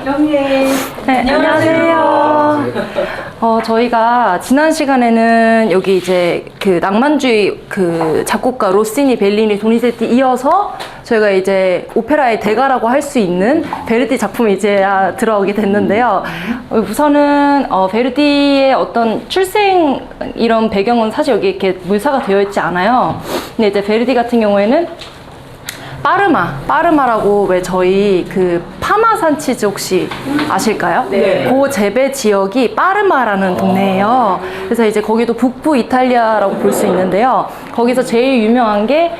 형님. 네, 안녕하세요. 저희가 지난 시간에는 여기 이제 그 낭만주의 그 작곡가 로시니, 벨리니, 도니제티 이어서 저희가 이제 오페라의 대가라고 할 수 있는 베르디 작품이 이제 들어오게 됐는데요. 우선은 베르디의 어떤 출생 이런 배경은 사실 여기 이렇게 물사가 되어 있지 않아요. 근데 이제 베르디 같은 경우에는 빠르마라고 왜 저희 그 파마산 치즈 혹시 아실까요? 네. 그 재배 지역이 빠르마라는 동네예요. 그래서 이제 거기도 북부 이탈리아라고 볼 수 있는데요. 거기서 제일 유명한 게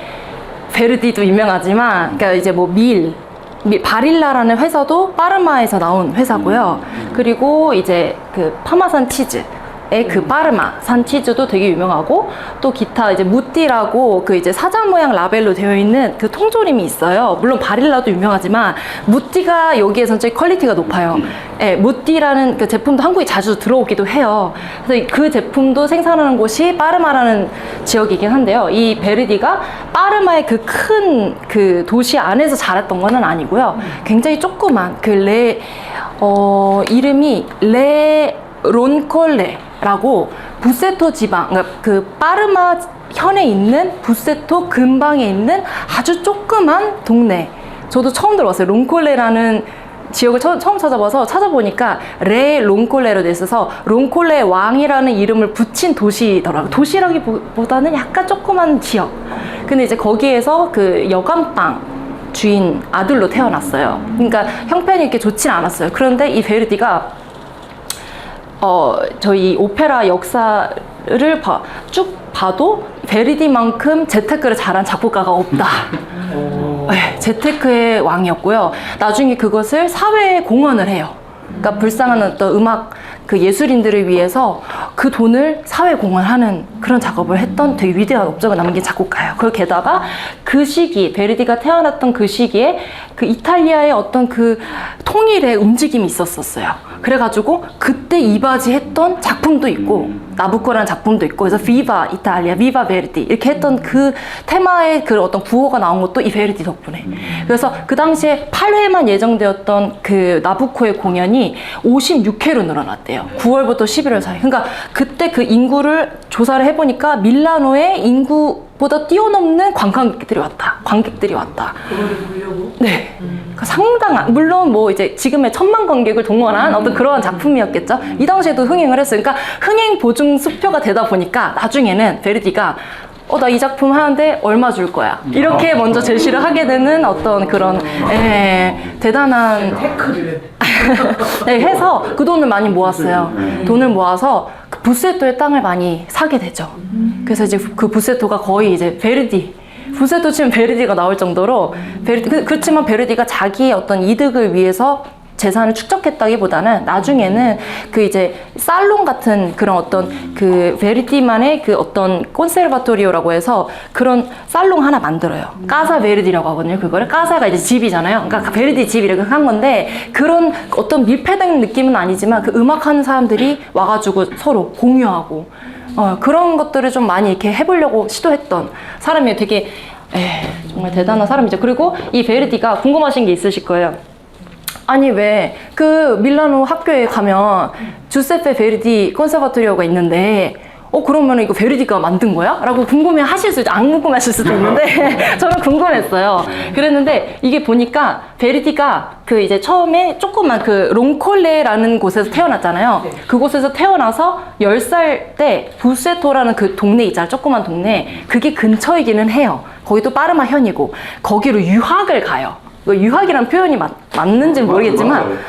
베르디도 유명하지만, 그러니까 이제 뭐 바릴라라는 회사도 빠르마에서 나온 회사고요. 그리고 이제 그 파마산 치즈. 그 빠르마 산 치즈도 되게 유명하고, 또 기타 이제 무띠라고 그 이제 사자 모양 라벨로 되어 있는 그 통조림이 있어요. 물론 바릴라도 유명하지만 무띠가 여기에선 제일 퀄리티가 높아요. 네, 무띠라는 그 제품도 한국에 자주 들어오기도 해요. 그래서 그 제품도 생산하는 곳이 빠르마라는 지역이긴 한데요. 이 베르디가 빠르마의 그 큰 그 도시 안에서 자랐던 건 아니고요. 굉장히 조그만 이름이 론콜레라고 부세토 지방, 그러니까 그 파르마 현에 있는 부세토 근방에 있는 아주 조그만 동네. 저도 처음 들어봤어요. 론콜레라는 지역을 처음 찾아보니까 레 론콜레로 돼 있어서 론콜레 왕이라는 이름을 붙인 도시더라고요. 도시라기보다는 약간 조그만 지역. 근데 이제 거기에서 그 여관방 주인 아들로 태어났어요. 그러니까 형편이 이렇게 좋진 않았어요. 그런데 이 베르디가 저희 오페라 역사를 쭉 봐도 베르디만큼 재테크를 잘한 작곡가가 없다. 네, 재테크의 왕이었고요. 나중에 그것을 사회에 공헌을 해요. 그러니까 불쌍한 어떤 음악 그 예술인들을 위해서 그 돈을 사회 공헌하는 그런 작업을 했던 되게 위대한 업적을 남긴 작곡가예요. 그리고 게다가 그 시기, 베르디가 태어났던 그 시기에 그 이탈리아의 어떤 그 통일의 움직임이 있었어요. 그래가지고 그때 이바지했던 작품도 있고 나부코라는 작품도 있고, 그래서 비바 이탈리아, 비바 베르디 이렇게 했던 그 테마의 그 어떤 구호가 나온 것도 이 베르디 덕분에. 그래서 그 당시에 8회만 예정되었던 그 나부코의 공연이 56회로 늘어났대요. 9월부터 11월 사이. 그러니까 그때 그 인구를 조사를 해보니까 밀라노의 인구보다 뛰어넘는 관광객들이 왔다. 관객들이 왔다. 그거를 보려고? 네. 상당한, 물론 뭐 이제 지금의 1000만 관객을 동원한 어떤 그러한 작품이었겠죠. 이 당시에도 흥행을 했어요. 그러니까 흥행 보증 수표가 되다 보니까 나중에는 베르디가 나 이 작품 하는데 얼마 줄 거야. 이렇게 먼저 제시를 하게 되는 어떤 그런, 대단한. 테크를. 네, 해서 그 돈을 많이 모았어요. 돈을 모아서 그 부세토의 땅을 많이 사게 되죠. 그래서 이제 그 부세토가 거의 이제 부세토 치면 베르디가 나올 정도로, 그렇지만 베르디가 자기의 어떤 이득을 위해서 재산을 축적했다기보다는 나중에는 그 이제 살롱 같은 그런 어떤 그 베르디만의 그 어떤 콘세르바토리오라고 해서 그런 살롱 하나 만들어요. 까사 베르디라고 하거든요. 그거를 까사가 이제 집이잖아요. 그러니까 베르디 집 이렇게 한 건데, 그런 어떤 밀폐된 느낌은 아니지만 그 음악하는 사람들이 와가지고 서로 공유하고 그런 것들을 좀 많이 이렇게 해보려고 시도했던 사람이 되게 정말 대단한 사람이죠. 그리고 이 베르디가 궁금하신 게 있으실 거예요. 아니 왜 그 밀라노 학교에 가면 주세페 베르디 콘서바토리오가 있는데 그러면 이거 베르디가 만든 거야? 라고 안 궁금하실 수도 있는데 저는 궁금했어요. 그랬는데 이게 보니까 베르디가 그 이제 처음에 조그만 그 롱콜레라는 곳에서 태어났잖아요. 그곳에서 태어나서 10살 때 부세토라는 그 동네 있잖아요. 조그만 동네. 그게 근처이기는 해요. 거기도 파르마 현이고 거기로 유학을 가요. 유학이란 표현이 맞는지는 모르겠지만,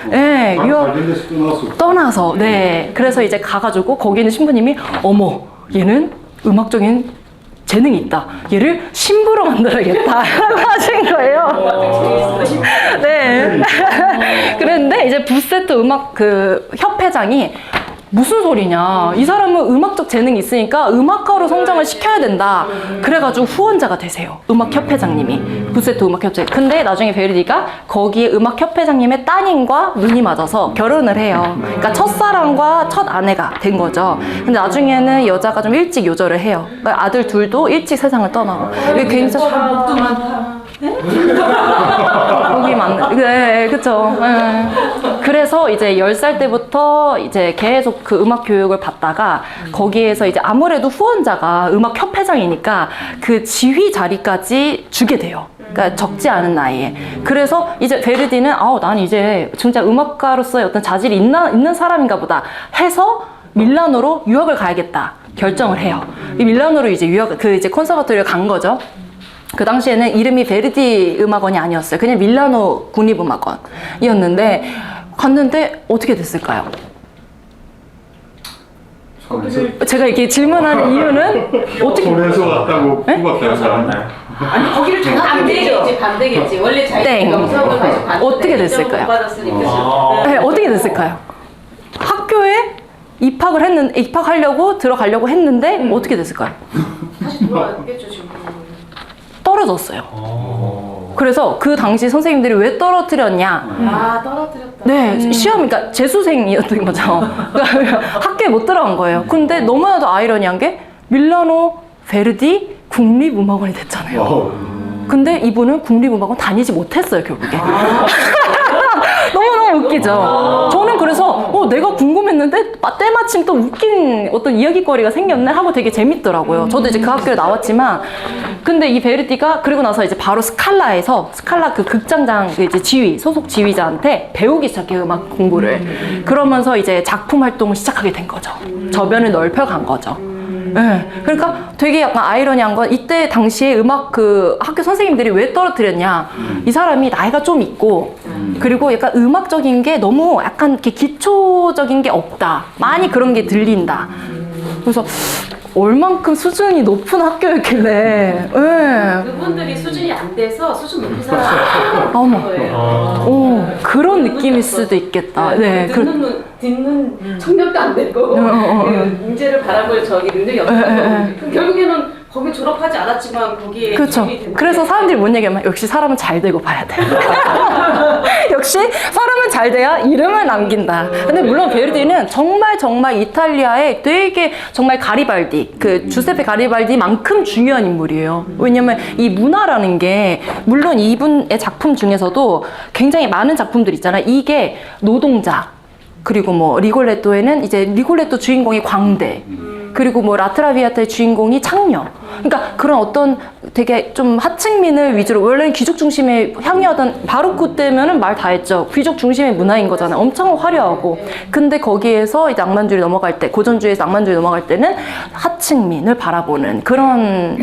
유학 떠나서, 그래서 이제 가가지고 거기 있는 신부님이 어머, 얘는 음악적인 재능이 있다. 얘를 신부로 만들어야겠다. 라고 하신 거예요. 네. 그랬는데 이제 부세토 음악 그 협회장이 무슨 소리냐, 이 사람은 음악적 재능이 있으니까 음악가로 성장을 시켜야 된다. 그래가지고 후원자가 되세요. 음악협회장님이. 부세토 음악협회장. 근데 나중에 베르디가 거기에 음악협회장님의 따님과 눈이 맞아서 결혼을 해요. 그러니까 첫사랑과 첫 아내가 된 거죠. 근데 나중에는 여자가 좀 일찍 요절을 해요. 그러니까 아들 둘도 일찍 세상을 떠나고. 이게 굉장히 복도 많다. 거기 맞는, 네, 그쵸. 네. 그래서 이제 10살 때부터 이제 계속 그 음악 교육을 받다가 거기에서 이제 아무래도 후원자가 음악 협회장이니까 그 지휘 자리까지 주게 돼요. 그러니까 적지 않은 나이에. 그래서 이제 베르디는 난 이제 진짜 음악가로서의 어떤 자질이 있는 사람인가 보다 해서 밀라노로 유학을 가야겠다 결정을 해요. 이 밀라노로 이제 이제 콘서바토리를 간 거죠. 그 당시에는 이름이 베르디 음악원이 아니었어요. 그냥 밀라노 국립음악원이었는데 갔는데 어떻게 됐을까요? 제가 이렇게 질문하는 이유는 어떻게 돈에서 왔다고 그거밖에 안 나왔나요? 아니 거기를 반대겠지. 원래 자기가 수업을 가지고 어떻게 됐을까요? 네, 어떻게 됐을까요? 학교에 입학하려고 들어가려고 했는데 어떻게 됐을까요? 다시 돌아왔겠죠 지금. 떨어졌어요. 그래서 그 당시 선생님들이 왜 떨어뜨렸냐? 떨어뜨렸다. 네, 시험, 그러니까 재수생이었던 거죠. 학교에 못 들어간 거예요. 근데 너무나도 아이러니한 게 밀라노 베르디 국립음악원이 됐잖아요. 근데 이분은 국립음악원 다니지 못했어요, 결국에. 너무너무 웃기죠? 저는 그래서 내가 궁금했는데 때마침 또 웃긴 어떤 이야기거리가 생겼네 하고 되게 재밌더라고요. 저도 이제 그 학교에 나왔지만 근데 이 베르디가 그리고 나서 이제 바로 스칼라 그 극장장 이제 소속 지휘자한테 배우기 시작해요, 음악 공부를. 그러면서 이제 작품 활동을 시작하게 된 거죠. 저변을 넓혀간 거죠. 네. 그러니까 되게 약간 아이러니한 건 이때 당시에 음악 그 학교 선생님들이 왜 떨어뜨렸냐. 이 사람이 나이가 좀 있고 그리고 약간 음악적인 게 너무 약간 이렇게 기초적인 게 없다. 많이 그런 게 들린다. 그래서 얼만큼 수준이 높은 학교였길래. 네. 그분들이 수준이 안 돼서 수준 높은 사람 어머. 거예요. 그런 느낌일 수도 있겠다. 네. 듣는 청력도 안 되고 문제를 바라볼 능력이 없고 결국에는 거기 졸업하지 않았지만 거기에 그렇죠. 그래서 사람들이 뭔 얘기하면 역시 사람은 잘 되고 봐야 돼. 역시 사람은 잘 돼야 이름을 남긴다. 근데 물론 베르디는 정말 이탈리아의 되게 정말 가리발디, 그 주세페 가리발디만큼 중요한 인물이에요. 왜냐면 이 문화라는 게 물론 이분의 작품 중에서도 굉장히 많은 작품들 있잖아요. 이게 노동자 그리고 뭐 리골레토에는 이제 리골레토 주인공이 광대. 그리고 뭐 라트라비아타의 주인공이 창녀. 그러니까 그런 어떤 되게 좀 하층민을 위주로 원래는 귀족 중심의 향이었던 바로크 때면은 말 다 했죠. 귀족 중심의 문화인 거잖아요. 엄청 화려하고. 근데 거기에서 이제 낭만주의 넘어갈 때 고전주의에서 낭만주의 넘어갈 때는 하층민을 바라보는 그런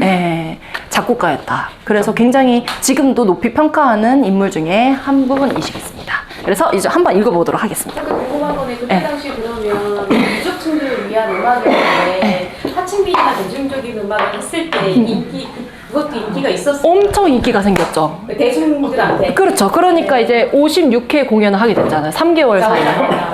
작곡가였다. 그래서 굉장히 지금도 높이 평가하는 인물 중에 한 분이시겠습니다. 그래서 이제 한번 읽어보도록 하겠습니다. 궁금한 거는 그때 당시 그러면 귀족층들을 위한 음악이었는데 하층민이나 대중적인 음악을 했을 때 그것도 인기가 있었어요. 엄청 인기가 생겼죠. 대중들한테. 그렇죠. 그러니까 이제 56회 공연을 하게 됐잖아요. 3개월 사이에.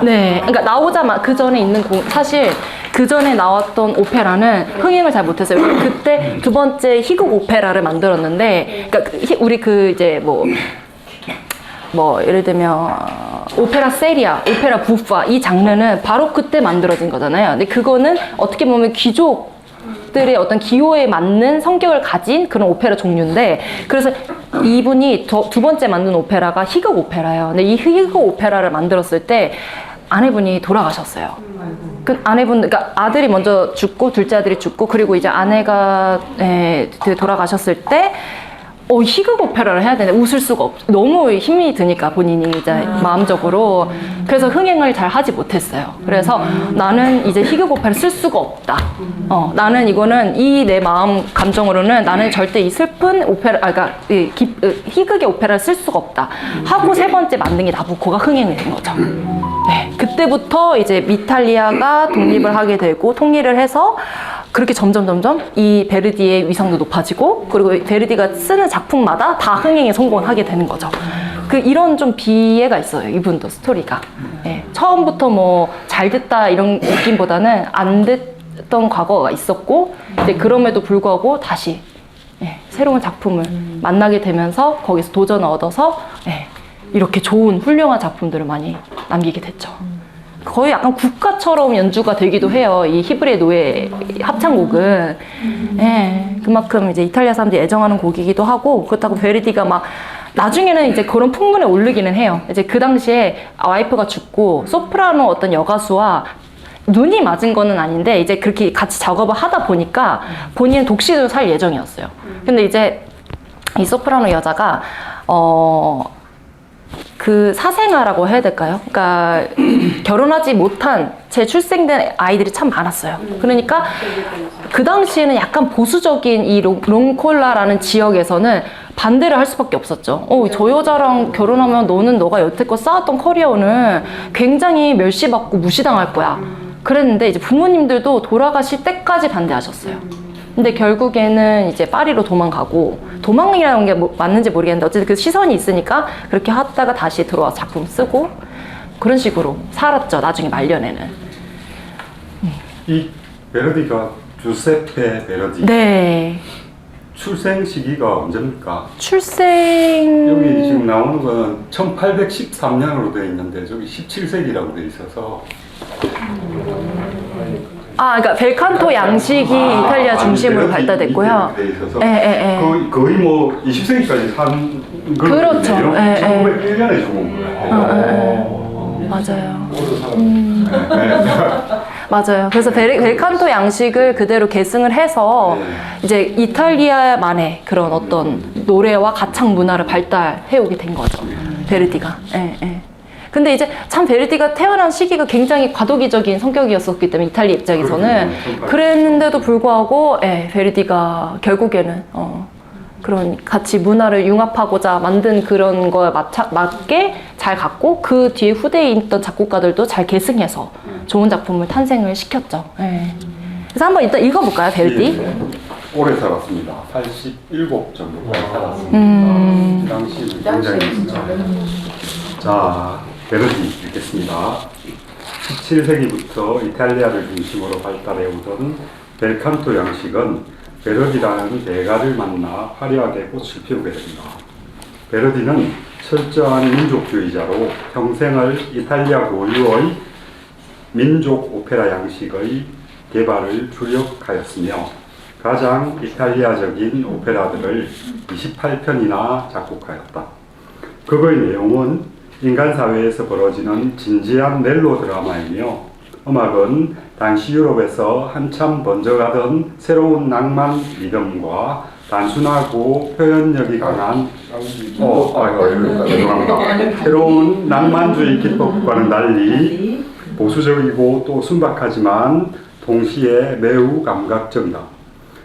네. 그러니까 나오자마자 그 전에 있는 사실 그 전에 나왔던 오페라는 흥행을 잘 못했어요. 그때 두 번째 희극 오페라를 만들었는데, 그러니까 우리 이제 예를 들면 오페라 세리아, 오페라 부파 이 장르는 바로 그때 만들어진 거잖아요. 근데 그거는 어떻게 보면 귀족들의 어떤 기호에 맞는 성격을 가진 그런 오페라 종류인데 그래서 이분이 두 번째 만든 오페라가 희극 오페라예요. 근데 이 희극 오페라를 만들었을 때 아내분이 돌아가셨어요. 그 그러니까 아들이 먼저 죽고 둘째 아들이 죽고 그리고 이제 아내가 돌아가셨을 때 희극 오페라를 해야 되는데 웃을 수가 너무 힘이 드니까 본인이 이제 마음적으로 그래서 흥행을 잘 하지 못했어요. 그래서 나는 이제 희극 오페라를 쓸 수가 없다. 나는 이거는 내 마음 감정으로는 나는 절대 이 슬픈 오페라 그러니까 희극의 오페라를 쓸 수가 없다 하고 세 번째 만든 게 나부코가 흥행이 된 거죠. 네, 그때부터 이제 이탈리아가 독립을 하게 되고 통일을 해서 그렇게 점점 이 베르디의 위상도 높아지고 그리고 베르디가 쓰는 작품마다 다 흥행에 성공하게 되는 거죠. 이런 좀 비애가 있어요. 이분도 스토리가. 네, 처음부터 뭐 잘 됐다 이런 느낌보다는 안 됐던 과거가 있었고 이제 그럼에도 불구하고 다시 새로운 작품을 만나게 되면서 거기서 도전을 얻어서 이렇게 좋은 훌륭한 작품들을 많이 남기게 됐죠. 거의 약간 국가처럼 연주가 되기도 해요. 이 히브리의 노예 합창곡은. 예, 그만큼 이제 이탈리아 사람들이 애정하는 곡이기도 하고, 그렇다고 베르디가 막 나중에는 이제 그런 풍문에 오르기는 해요. 이제 그 당시에 와이프가 죽고 소프라노 어떤 여가수와 눈이 맞은 거는 아닌데 이제 그렇게 같이 작업을 하다 보니까 본인은 독신으로 살 예정이었어요. 근데 이제 이 소프라노 여자가 그 사생아라고 해야 될까요? 그러니까 결혼하지 못한 재출생된 아이들이 참 많았어요. 그러니까 그 당시에는 약간 보수적인 이 롱콜라라는 지역에서는 반대를 할 수밖에 없었죠. 저 여자랑 결혼하면 너는 너가 여태껏 쌓았던 커리어는 굉장히 멸시받고 무시당할 거야. 그랬는데 이제 부모님들도 돌아가실 때까지 반대하셨어요. 근데 결국에는 이제 파리로 도망가고, 도망이라는 게 맞는지 모르겠는데 어쨌든 그 시선이 있으니까 그렇게 하다가 다시 들어와서 작품 쓰고 그런 식으로 살았죠. 나중에 말년에는. 이 베르디가 주세페 베르디. 네. 출생 시기가 언제입니까? 출생. 여기 지금 나오는 건 1813년으로 되어 있는데 저기 17세기라고 되어 있어서. 그러니까 벨칸토 양식이 이탈리아 중심으로 발달됐고요. 거의 뭐 20세기까지 산 그렇죠. 1901년에 죽은 거예요. 맞아요. 맞아요. 그래서 벨칸토 양식을 그대로 계승을 해서 이제 이탈리아만의 그런 어떤 노래와 가창 문화를 발달해 오게 된 거죠. 베르디가. 근데 이제 참 베르디가 태어난 시기가 굉장히 과도기적인 성격이었었기 때문에 이탈리아 입장에서는 그랬는데도 불구하고 베르디가 결국에는 그런 같이 문화를 융합하고자 만든 그런 거에 맞게 잘 갔고, 그 뒤에 후대에 있던 작곡가들도 잘 계승해서 좋은 작품을 탄생을 시켰죠. 그래서 한번 일단 읽어볼까요, 베르디? 오래 살았습니다. 87 정도까지 살았습니다. 이 당시는 굉장히 자, 베르디 읽겠습니다. 17세기부터 이탈리아를 중심으로 발달해 오던 벨칸토 양식은 베르디라는 대가를 만나 화려하게 꽃을 피우게 됩니다. 베르디는 철저한 민족주의자로 평생을 이탈리아 고유의 민족 오페라 양식의 개발을 주력하였으며 가장 이탈리아적인 오페라들을 28편이나 작곡하였다. 그의 내용은 인간 사회에서 벌어지는 진지한 멜로 드라마이며 음악은 당시 유럽에서 한참 번져가던 새로운 낭만 리듬과 단순하고 표현력이 강한 새로운 낭만주의 기법과는 달리 보수적이고 또 순박하지만 동시에 매우 감각적이다.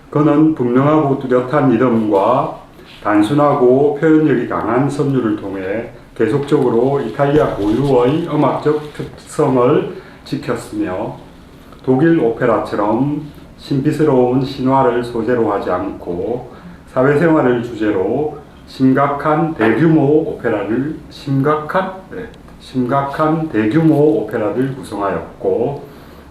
그는 분명하고 뚜렷한 리듬과 단순하고 표현력이 강한 선율을 통해 계속적으로 이탈리아 고유의 음악적 특성을 지켰으며 독일 오페라처럼 신비스러운 신화를 소재로 하지 않고 사회생활을 주제로 심각한 대규모 오페라를 구성하였고,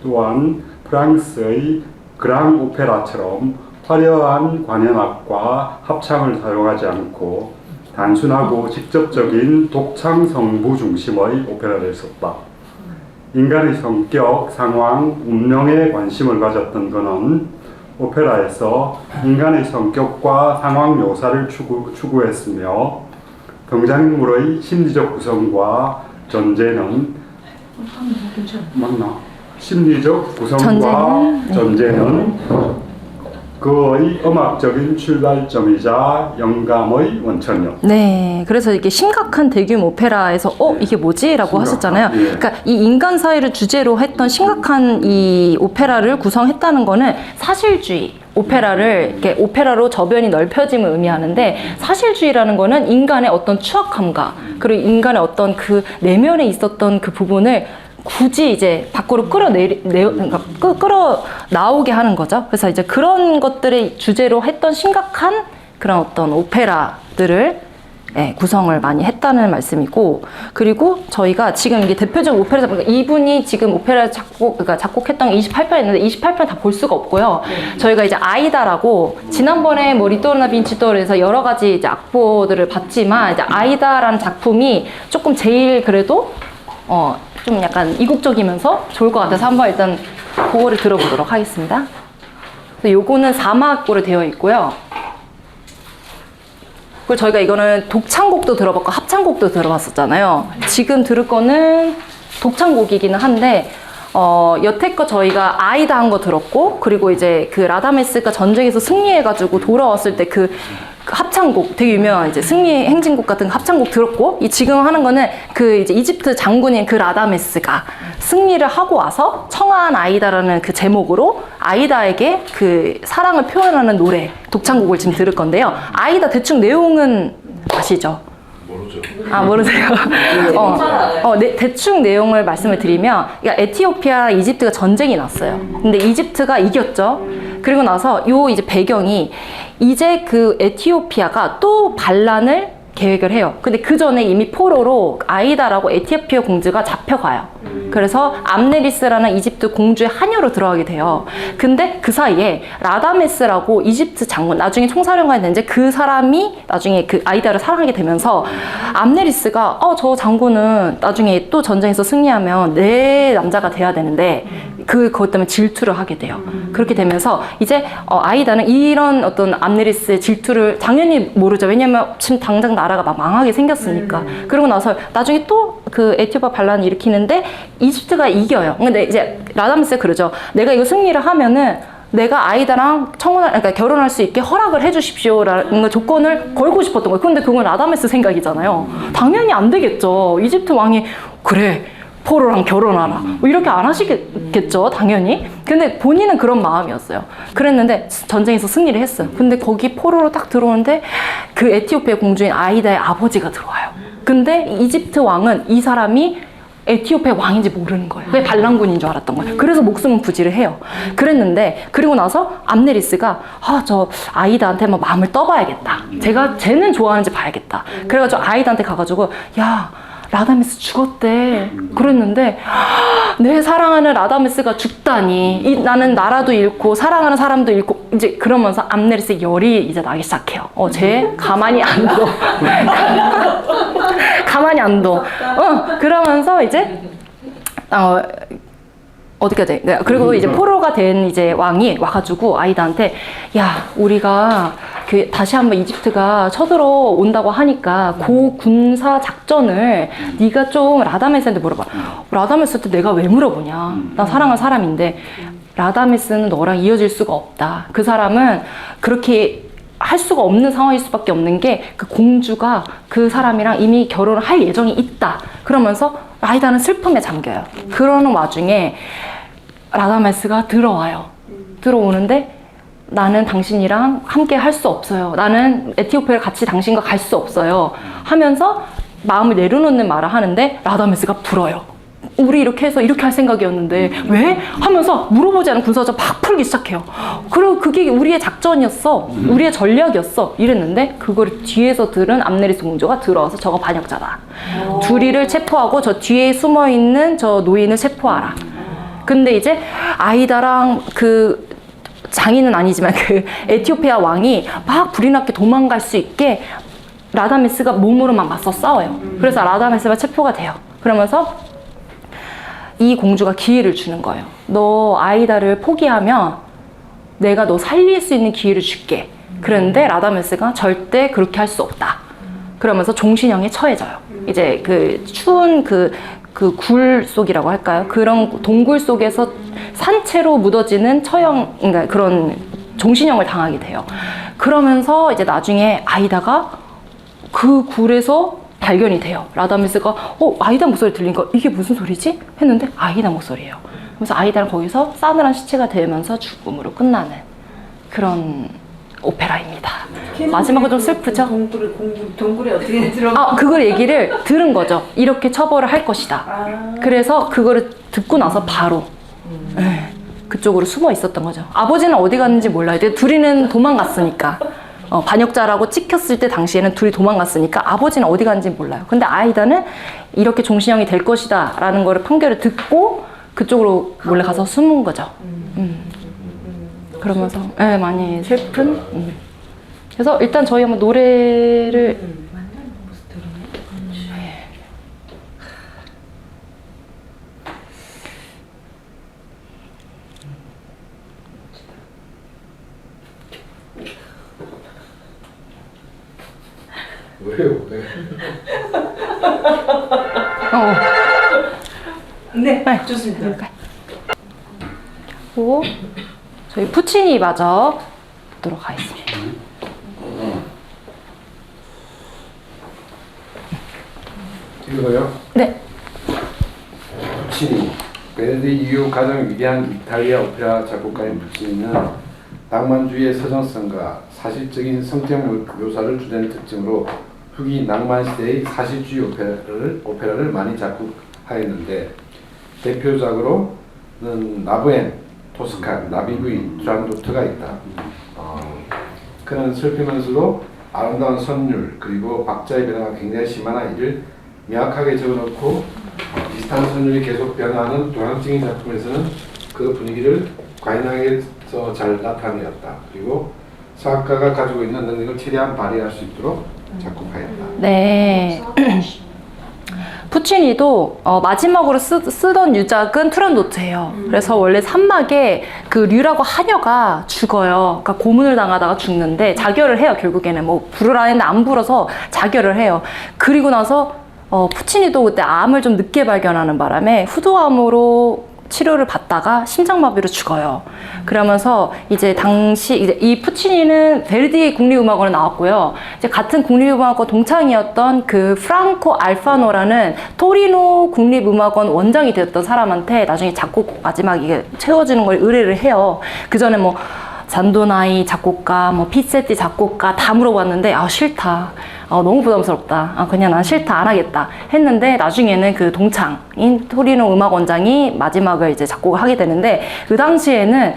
또한 프랑스의 그랑 오페라처럼 화려한 관현악과 합창을 사용하지 않고 단순하고 직접적인 독창 성부 중심의 오페라를 썼다. 인간의 성격, 상황, 운명에 관심을 가졌던 그는 오페라에서 인간의 성격과 상황 묘사를 추구했으며 등장인물의 심리적 구성과 전제는 심리적 구성과 전제는 그의 음악적인 출발점이자 영감의 원천이요. 네, 그래서 이게 심각한 대규모 오페라에서 이게 뭐지? 라고 하셨잖아요. 그러니까 이 인간 사회를 주제로 했던 심각한 이 오페라를 구성했다는 거는 사실주의 오페라를 이렇게 오페라로 저변이 넓혀짐을 의미하는데, 사실주의라는 거는 인간의 어떤 추악함과 그리고 인간의 어떤 그 내면에 있었던 그 부분을 굳이 이제 밖으로 끌어 나오게 하는 거죠. 그래서 이제 그런 것들의 주제로 했던 심각한 그런 어떤 오페라들을 구성을 많이 했다는 말씀이고, 그리고 저희가 지금 이게 대표적 오페라, 그러니까 이분이 지금 오페라 작곡했던 게 28편이었는데 28편 다 볼 수가 없고요. 저희가 이제 아이다라고 지난번에 뭐 리토르나 빈치토르에서 여러 가지 이제 악보들을 봤지만, 이제 아이다라는 작품이 조금 제일 그래도 좀 약간 이국적이면서 좋을 것 같아서 한번 일단 그거를 들어보도록 하겠습니다. 요거는 사막으로 되어 있고요. 그리고 저희가 이거는 독창곡도 들어봤고 합창곡도 들어봤었잖아요. 지금 들을 거는 독창곡이기는 한데 여태껏 저희가 아이다 한 거 들었고, 그리고 이제 그 라다메스가 전쟁에서 승리해가지고 돌아왔을 때 그 합창곡, 되게 유명한 이제 승리 행진곡 같은 합창곡 들었고, 이 지금 하는 거는 그 이제 이집트 장군인 그 라다메스가 승리를 하고 와서 청아한 아이다라는 그 제목으로 아이다에게 그 사랑을 표현하는 노래 독창곡을 지금 들을 건데요. 아이다 대충 내용은 아시죠? 모르죠. 아, 모르세요? 대충 내용을 말씀을 드리면, 그러니까 에티오피아, 이집트가 전쟁이 났어요. 근데 이집트가 이겼죠. 그리고 나서 요 이제 배경이 이제 그 에티오피아가 또 반란을 계획을 해요. 근데 그 전에 이미 포로로 아이다라고 에티오피아 공주가 잡혀가요. 그래서 암네리스라는 이집트 공주의 하녀로 들어가게 돼요. 근데 그 사이에 라다메스라고 이집트 장군, 나중에 총사령관이 되는데 그 사람이 나중에 그 아이다를 사랑하게 되면서 암네리스가 저 장군은 나중에 또 전쟁에서 승리하면 내 남자가 돼야 되는데 그것 때문에 질투를 하게 돼요. 그렇게 되면서 이제 아이다는 이런 어떤 암네리스의 질투를 당연히 모르죠. 왜냐면 지금 당장 나라가 막 망하게 생겼으니까. 그러고 나서 나중에 또 그 에티오피아 반란을 일으키는데 이집트가 이겨요. 근데 이제 라다메스가 그러죠. 내가 이거 승리를 하면은 내가 아이다랑 그러니까 결혼할 수 있게 허락을 해주십시오라는 조건을 걸고 싶었던 거예요. 근데 그건 라다메스 생각이잖아요. 당연히 안 되겠죠. 이집트 왕이 그래, 포로랑 결혼하라, 뭐 이렇게 안 하시겠죠, 당연히. 근데 본인은 그런 마음이었어요. 그랬는데 전쟁에서 승리를 했어요. 근데 거기 포로로 딱 들어오는데 그 에티오피아 공주인 아이다의 아버지가 들어와요. 근데 이집트 왕은 이 사람이 에티오피아 왕인지 모르는 거예요. 그게 반란군인 줄 알았던 거예요. 그래서 목숨은 부지를 해요. 그랬는데 그리고 나서 암네리스가 저 아이다한테 막 마음을 떠봐야겠다. 쟤는 좋아하는지 봐야겠다. 그래가지고 아이다한테 가가지고 야, 라다메스 죽었대. 그랬는데 내 사랑하는 라다메스가 죽다니. 나는 나라도 잃고 사랑하는 사람도 잃고 이제 그러면서 암네리스의 열이 이제 나기 시작해요. 쟤 가만히 안 둬. 가만히 안 둬. 그러면서 이제 어디까지? 네. 그리고 이제 포로가 된 이제 왕이 와가지고 아이다한테 야, 우리가 다시 한번 이집트가 쳐들어온다고 하니까 그 군사 작전을 네가 좀 라다메스한테 물어봐. 라다메스한테 내가 왜 물어보냐? 나 사랑하는 사람인데 라다메스는 너랑 이어질 수가 없다. 그 사람은 그렇게 할 수가 없는 상황일 수밖에 없는 게 그 공주가 그 사람이랑 이미 결혼을 할 예정이 있다. 그러면서 아이다는 슬픔에 잠겨요. 그러는 와중에 라다메스가 들어와요. 들어오는데 나는 당신이랑 함께 할 수 없어요. 나는 에티오피아를 같이 당신과 갈 수 없어요. 하면서 마음을 내려놓는 말을 하는데 라다메스가 불어요. 우리 이렇게 해서 이렇게 할 생각이었는데 왜? 하면서 물어보지 않은 군사적 막 풀기 시작해요. 그리고 그게 우리의 작전이었어. 우리의 전략이었어. 이랬는데 그걸 뒤에서 들은 암네리스 공주가 들어와서 저거 반역자다. 둘이를 체포하고 저 뒤에 숨어있는 저 노인을 체포하라. 근데 이제 아이다랑 그 장인은 아니지만 그 에티오피아 왕이 막 불이 났게 도망갈 수 있게 라다메스가 몸으로만 맞서 싸워요. 그래서 라다메스가 체포가 돼요. 그러면서 이 공주가 기회를 주는 거예요. 너 아이다를 포기하면 내가 너 살릴 수 있는 기회를 줄게. 그런데 라다메스가 절대 그렇게 할 수 없다. 그러면서 종신형에 처해져요. 이제 그 추운 그 굴 속이라고 할까요? 그런 동굴 속에서 산채로 묻어지는 처형, 그러니까 그런 종신형을 당하게 돼요. 그러면서 이제 나중에 아이다가 그 굴에서 발견이 돼요. 라다메스가 아이다 목소리 들리니까 이게 무슨 소리지? 했는데 아이다 목소리예요. 그래서 아이다는 거기서 싸늘한 시체가 되면서 죽음으로 끝나는 그런 오페라입니다. 마지막은 좀 슬프죠? 동굴에 어떻게 들어가? 그걸 얘기를 들은 거죠. 이렇게 처벌을 할 것이다. 그래서 그거를 듣고 나서 바로 그쪽으로 숨어 있었던 거죠. 아버지는 어디 갔는지 몰라요. 둘이는 도망갔으니까. 반역자라고 찍혔을 때 당시에는 둘이 도망갔으니까 아버지는 어디 갔는지 몰라요. 근데 아이다는 이렇게 종신형이 될 것이다 라는 거를 판결을 듣고 그쪽으로 몰래 가서 숨은 거죠. 그러면서 많이 슬픈. 그래서 일단 저희 한번 노래를 높여요. 네. 네, 좋습니다. 그리고 저희 푸치니 마저 보도록 하겠습니다. 이거요? 네. 푸치니. 베르디 이후 가장 위대한 이탈리아 오페라 작곡가인 푸치니는 낭만주의의 서정성과 사실적인 성격 묘사를 주된 특징으로 후기 낭만 시대의 사실주의 오페라를 많이 작곡하였는데 대표작으로는 라보엔, 토스칸, 나비 부인, 투란도트가 있다. 그는 슬피면서도 아름다운 선율 그리고 박자의 변화가 굉장히 심한 이를 명확하게 적어놓고 비슷한 선율이 계속 변화하는 동양적인 작품에서는 그 분위기를 과인하게서 잘 나타내었다. 그리고 사악가가 가지고 있는 능력을 최대한 발휘할 수 있도록 작곡하였다. 네. 푸치니도 마지막으로 쓰던 유작은 투란도트예요. 그래서 원래 산막에 그 류라고 하녀가 죽어요. 그러니까 고문을 당하다가 죽는데 자결을 해요. 결국에는 뭐 부르라 했는데 안 불어서 자결을 해요. 그리고 나서 푸치니도 그때 암을 좀 늦게 발견하는 바람에 후두암으로 치료를 받다가 심장마비로 죽어요. 그러면서 이제 당시 이제 이 푸치니는 베르디 국립음악원에 나왔고요. 이제 같은 국립음악원 동창이었던 그 프랑코 알파노라는 토리노 국립음악원 원장이 되었던 사람한테 나중에 작곡 마지막 이게 채워주는 걸 의뢰를 해요. 그 전에 뭐 잔도나이 작곡가, 뭐 피세티 작곡가 다 물어봤는데 싫다. 너무 부담스럽다. 그냥 난 싫다. 안 하겠다. 했는데 나중에는 그 동창인 토리노 음악원장이 마지막을 이제 작곡을 하게 되는데 그 당시에는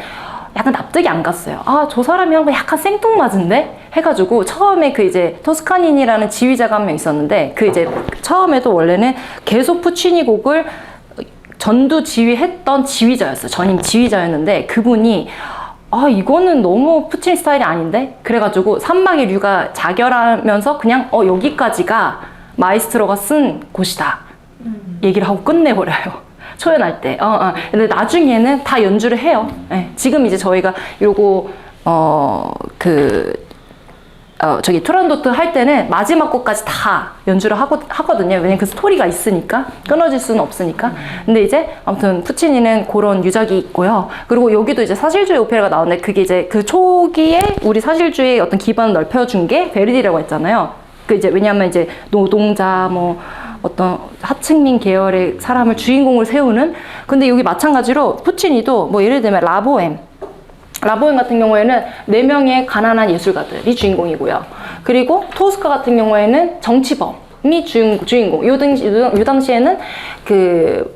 약간 납득이 안 갔어요. 저 사람이 한 거 약간 생뚱맞은데? 해가지고 처음에 그 이제 토스카니니라는 지휘자가 한 명 있었는데 그 이제 처음에도 원래는 계속 푸치니 곡을 전두 지휘했던 지휘자였어요. 전임 지휘자였는데 그분이 이거는 너무 푸치니 스타일이 아닌데? 그래가지고 산막의 류가 자결하면서 그냥 여기까지가 마이스트로가 쓴 곳이다 얘기를 하고 끝내버려요. 초연할 때. 근데 나중에는 다 연주를 해요. 네. 지금 이제 저희가 요거 저기 투란도트 할 때는 마지막 곡까지 다 연주를 하거든요. 왜냐면 그 스토리가 있으니까 끊어질 수는 없으니까. 근데 이제 아무튼 푸치니는 그런 유작이 있고요. 그리고 여기도 이제 사실주의 오페라가 나오는데 그게 이제 그 초기에 우리 사실주의의 어떤 기반을 넓혀준 게 베르디라고 했잖아요. 그 이제 왜냐하면 이제 노동자 뭐 어떤 하층민 계열의 사람을 주인공으로 세우는. 근데 여기 마찬가지로 푸치니도 뭐 예를 들면 라보엠 같은 경우에는 4명의 가난한 예술가들이 주인공이고요. 그리고 토스카 같은 경우에는 정치범이 주인공. 요 당시에는 그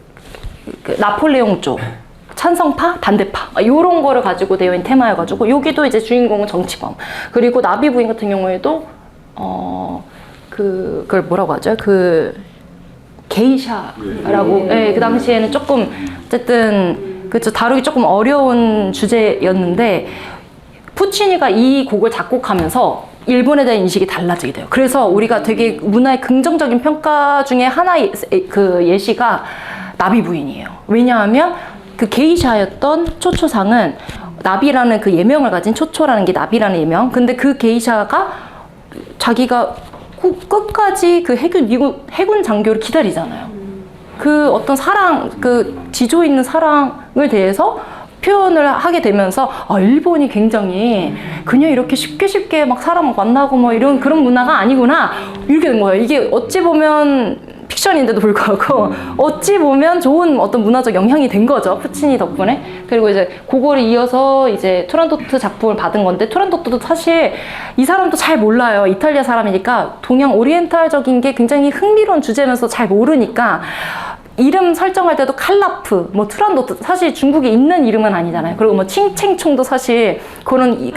나폴레옹 쪽 찬성파, 반대파 요런 거를 가지고 되어 있는 테마여가지고 여기도 이제 주인공은 정치범. 그리고 나비 부인 같은 경우에도 그걸 뭐라고 하죠? 게이샤라고. 그 당시에는 조금 어쨌든 그렇죠. 다루기 조금 어려운 주제였는데 푸치니가 이 곡을 작곡하면서 일본에 대한 인식이 달라지게 돼요. 그래서 우리가 되게 문화의 긍정적인 평가 중에 하나의 그 예시가 나비 부인이에요. 왜냐하면 그 게이샤였던 초초상은 나비라는 그 예명을 가진 초초라는 게 나비라는 예명. 근데 그 게이샤가 자기가 끝까지 그 미국 해군 장교를 기다리잖아요. 그 어떤 사랑, 그 지조 있는 사랑을 대해서 표현을 하게 되면서 일본이 굉장히 그냥 이렇게 쉽게 막 사람 만나고 뭐 이런 그런 문화가 아니구나 이렇게 된 거예요. 이게 어찌 보면 픽션인데도 불구하고 어찌 보면 좋은 어떤 문화적 영향이 된 거죠. 푸치니 덕분에. 그리고 이제 그거를 이어서 이제 투란도트 작품을 받은 건데 투란도트도 사실 이 사람도 잘 몰라요. 이탈리아 사람이니까 동양 오리엔탈적인 게 굉장히 흥미로운 주제면서 잘 모르니까 이름 설정할 때도 칼라프, 뭐 투란도트 사실 중국에 있는 이름은 아니잖아요. 그리고 뭐 칭칭총도 사실 그런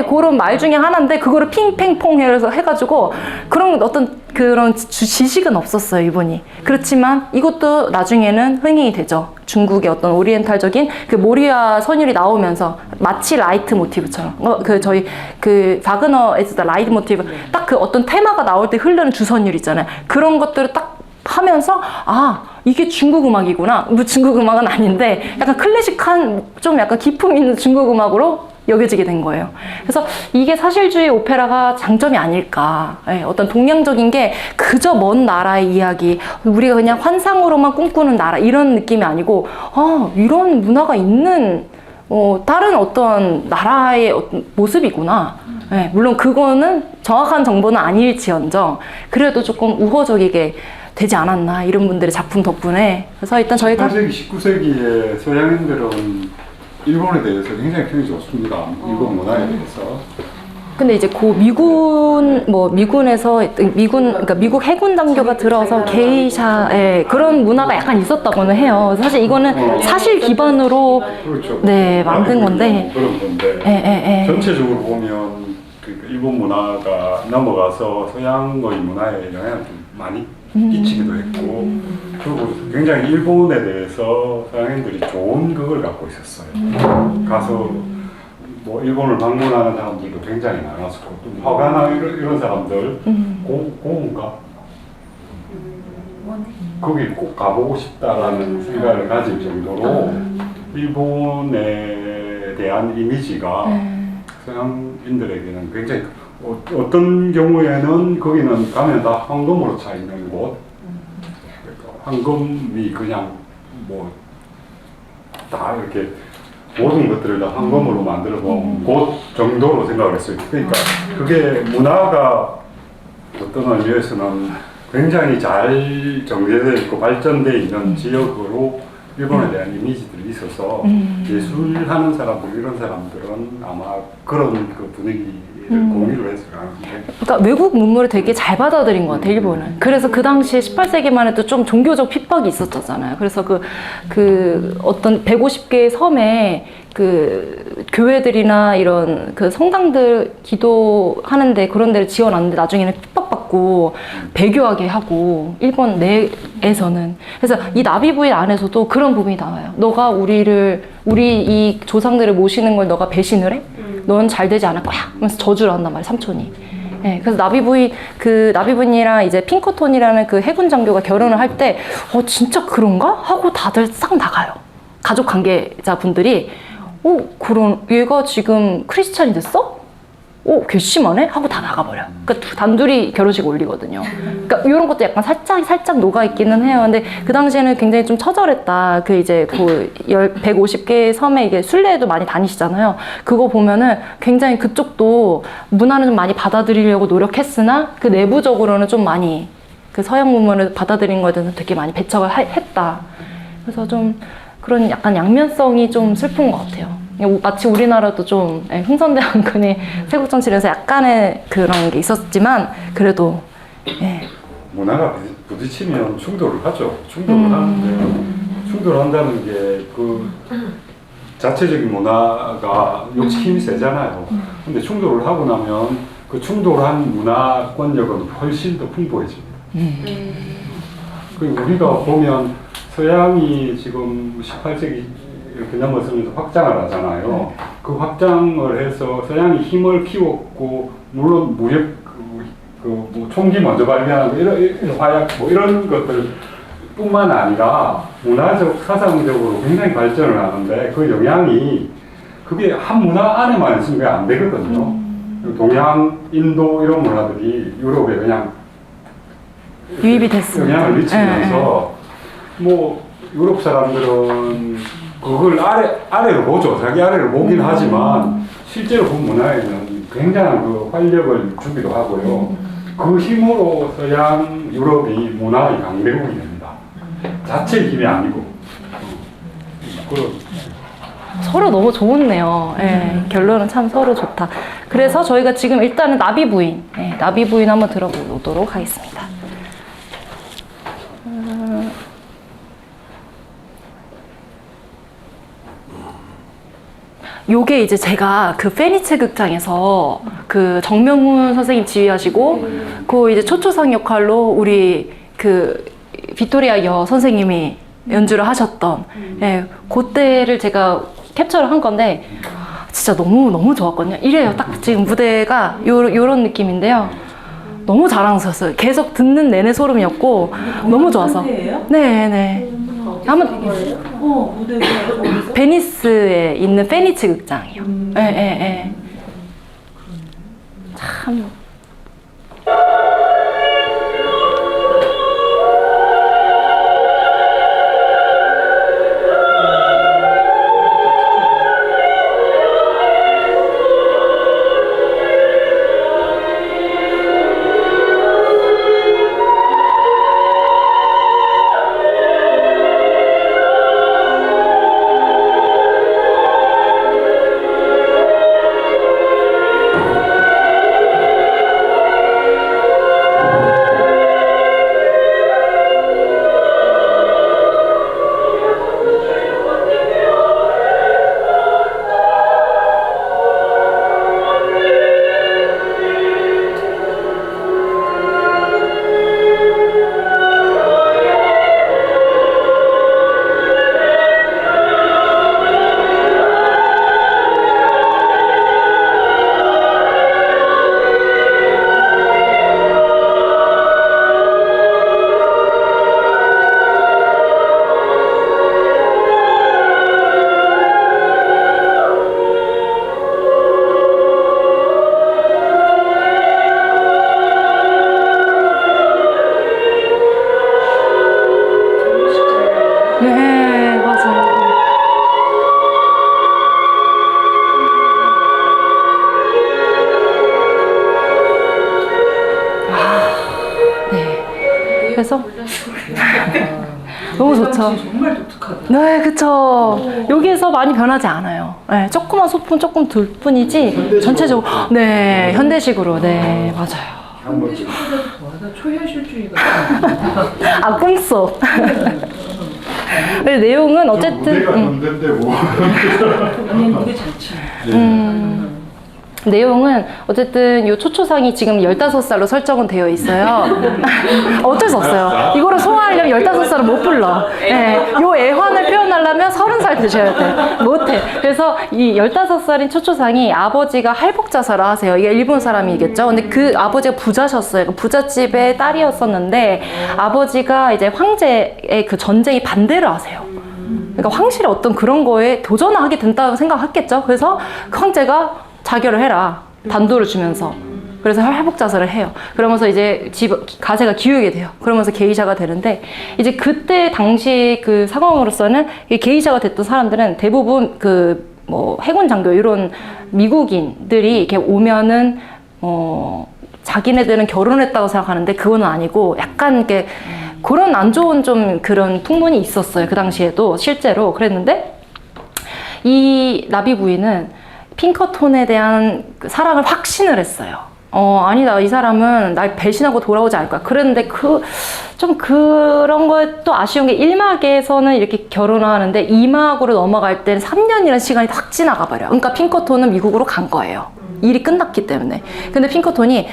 그런 말 중에 하나인데 그거를 핑팽퐁 해가지고 그런 어떤 그런 지식은 없었어요 이분이. 그렇지만 이것도 나중에는 흥행이 되죠. 중국의 어떤 오리엔탈적인 그 모리아 선율이 나오면서 마치 라이트 모티브처럼 저희 그 바그너에서 라이트 모티브 딱 그 어떤 테마가 나올 때 흐르는 주선율 있잖아요. 그런 것들을 딱 하면서 이게 중국 음악이구나. 뭐 중국 음악은 아닌데 약간 클래식한 좀 약간 기품 있는 중국 음악으로 여겨지게 된 거예요. 그래서 이게 사실주의 오페라가 장점이 아닐까. 예, 어떤 동양적인 게 그저 먼 나라의 이야기, 우리가 그냥 환상으로만 꿈꾸는 나라 이런 느낌이 아니고 이런 문화가 있는 다른 어떤 나라의 어떤 모습이구나. 예, 물론 그거는 정확한 정보는 아닐지언정 그래도 조금 우호적이게 되지 않았나 이런 분들의 작품 덕분에. 그래서 일단 저희가 18세기, 19세기에 서양인들은 일본에 대해서 굉장히 평이 좋습니다. 일본 문화에 대해서. 근데 이제 미군에서 그러니까 미국 해군 장교가 들어서 게이샤 그런 문화가 약간 있었다고는 해요. 사실 이거는 사실 기반으로 그렇죠. 네 만든 건데 그런 건데 전체적으로 보면 그러니까 일본 문화가 넘어가서 서양의 문화에 영향을 좀 많이 끼치기도 했고 그리고 굉장히 일본에 대해서 서양인들이 좋은 그걸 갖고 있었어요. 가서 뭐 일본을 방문하는 사람들도 굉장히 많았었고 또 화가나 이런 사람들 고은가 거기 꼭 가보고 싶다라는 생각을 가질 정도로 일본에 대한 이미지가 서양인들에게는 굉장히 어떤 경우에는 거기는 가면 다 황금으로 차 있는 곳, 황금이 그냥 뭐 다 이렇게 모든 것들을 다 황금으로 만들어 놓은 곳 정도로 생각을 했어요. 그러니까 그게 문화가 어떤 의미에서는 굉장히 잘 정제되어 있고 발전되어 있는 지역으로 일본에 대한 이미지들이 있어서 예술하는 사람들 이런 사람들은 아마 그런 그 분위기를 공유를 했을 가능성이. 그러니까 외국 문물을 되게 잘 받아들인 것 같아요, 일본은. 그래서 그 당시에 18세기만 해도 좀 종교적 핍박이 있었잖아요. 그래서 그 어떤 150개의 섬에 그 교회들이나 이런 그 성당들 기도하는데 그런 데를 지어놨는데 나중에는 핍박받고 배교하게 하고 일본 내에서는. 그래서 이 나비 부인 안에서도 그런 부분이 나와요. 너가 우리 이 조상들을 모시는 걸 너가 배신을 해? 넌 잘 되지 않을 거야. 하면서 저주를 한단 말이야, 삼촌이. 네, 그래서 나비부인이랑 이제 핑커톤이라는 그 해군 장교가 결혼을 할 때, 진짜 그런가? 하고 다들 싹 나가요. 가족 관계자분들이, 얘가 지금 크리스찬이 됐어? 괘씸하네? 하고 다 나가버려. 그러니까 단둘이 결혼식 올리거든요. 그러니까 이런 것도 약간 살짝 녹아있기는 해요. 근데 그 당시에는 굉장히 좀 처절했다. 150개의 섬에 이게 순례도 많이 다니시잖아요. 그거 보면은 굉장히 그쪽도 문화를 좀 많이 받아들이려고 노력했으나 그 내부적으로는 좀 많이 그 서양 문화를 받아들인 거에 대해서 되게 많이 배척을 했다. 그래서 좀 그런 약간 양면성이 좀 슬픈 것 같아요. 마치 우리나라도 좀 흥선대원군이 세국정치에서 약간의 그런 게 있었지만 그래도 문화가 부딪히면 충돌을 하죠. 충돌을 하는데 충돌한다는 게 그 자체적인 문화가 역시 힘이 세잖아요. 근데 충돌을 하고 나면 그 충돌한 문화권력은 훨씬 더 풍부해집니다. 그리고 우리가 보면 서양이 지금 18세기 이렇게 넘어서면서 확장을 하잖아요. 그 확장을 해서 서양이 힘을 키웠고, 물론 무역, 뭐 총기 먼저 발견하고, 이런 화약, 뭐 이런 것들 뿐만 아니라 문화적, 사상적으로 굉장히 발전을 하는데 그 영향이 그게 한 문화 안에만 있으면 그게 안 되거든요. 동양, 인도 이런 문화들이 유럽에 그냥 유입이 됐습니다. 영향을 미치면서 뭐 유럽 사람들은 그걸 아래로 보죠. 자기 아래로 보긴 하지만 실제로 그 문화에는 굉장한 그 활력을 주기도 하고요. 그 힘으로 서양 유럽이 문화의 강대국이 됩니다. 자체 힘이 아니고. 서로 너무 좋네요. 결론은 참 서로 좋다. 그래서 저희가 지금 일단은 나비부인 한번 들어보도록 하겠습니다. 요게 이제 제가 그 페니체 극장에서 그 정명훈 선생님 지휘하시고 그 이제 초초상 역할로 우리 그 빅토리아 여 선생님이 연주를 하셨던 그때를 제가 캡처를 한 건데 진짜 너무 좋았거든요. 이래요. 딱 지금 무대가 요런 느낌인데요. 너무 자랑스러웠어요. 계속 듣는 내내 소름이었고 너무 좋아서. 네네. 한번 무대가 어디서? 베니스에 있는 페니츠 극장이요. 예, 예, 예. 참. 네, 맞아요. 네. 그래서 너무 좋죠. 정말 독특하다. 네, 그쵸. 여기에서 많이 변하지 않아요. 네, 조그만 소품 조금 둘 뿐이지 전체적으로 네, 현대식으로 네, 맞아요. 현대식보다 더하다 초현실주의가. 아, 꿈속. 네, 내용은 어쨌든 무대가 힘든데 뭐. 아니 무대 자체. 내용은 어쨌든 요 초초상이 지금 15살로 설정은 되어 있어요. 어쩔 수 없어요. 이거를 소화하려면 15살은 못 불러. 네, 요 애환을 표현하려면 30살 되셔야 돼. 못해. 그래서 이 15살인 초초상이 아버지가 할복자사라 하세요. 이게 일본 사람이겠죠. 근데 그 아버지가 부자셨어요. 그 부잣집의 딸이었었는데 아버지가 이제 황제의 그 전쟁이 반대를 하세요. 그러니까 황실의 어떤 그런 거에 도전하게 된다고 생각했겠죠. 그래서 그 황제가 자결을 해라. 단도를 주면서. 그래서 할복자사를 해요. 그러면서 이제 가세가 기우게 돼요. 그러면서 게이샤가 되는데, 이제 그때 당시 그 상황으로서는 이 게이샤가 됐던 사람들은 대부분 그 뭐 해군 장교 이런 미국인들이 이렇게 오면은 자기네들은 결혼했다고 생각하는데 그거는 아니고 약간 이렇게 그런 안 좋은 좀 그런 풍문이 있었어요. 그 당시에도 실제로 그랬는데 이 나비 부인은 핑커톤에 대한 사랑을 확신을 했어요. 아니다. 이 사람은 날 배신하고 돌아오지 않을 거야. 그랬는데 좀 그런 것도 아쉬운 게 1막에서는 이렇게 결혼을 하는데 2막으로 넘어갈 때는 3년이라는 시간이 확 지나가 버려. 그러니까 핑커톤은 미국으로 간 거예요. 일이 끝났기 때문에. 근데 핑커톤이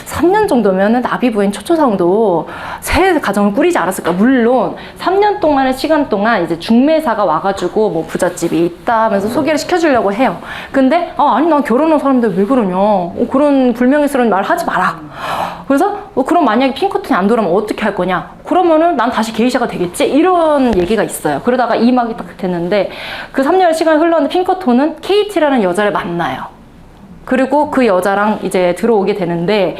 3년 정도면은 나비 부인 초초상도 새 가정을 꾸리지 않았을까. 물론 3년 동안의 시간 동안 이제 중매사가 와가지고 뭐 부잣집이 있다 하면서 소개를 시켜주려고 해요. 근데 아니 난 결혼한 사람인데 왜 그러냐. 그런 불명예스러운 말 하지 마라. 그래서 그럼 만약에 핑커톤이 안 돌아오면 어떻게 할 거냐. 그러면은 난 다시 게이샤가 되겠지. 이런 얘기가 있어요. 그러다가 2막이 딱 됐는데 그 3년의 시간이 흘렀는데 핑커톤은 케이티라는 여자를 만나요. 그리고 그 여자랑 이제 들어오게 되는데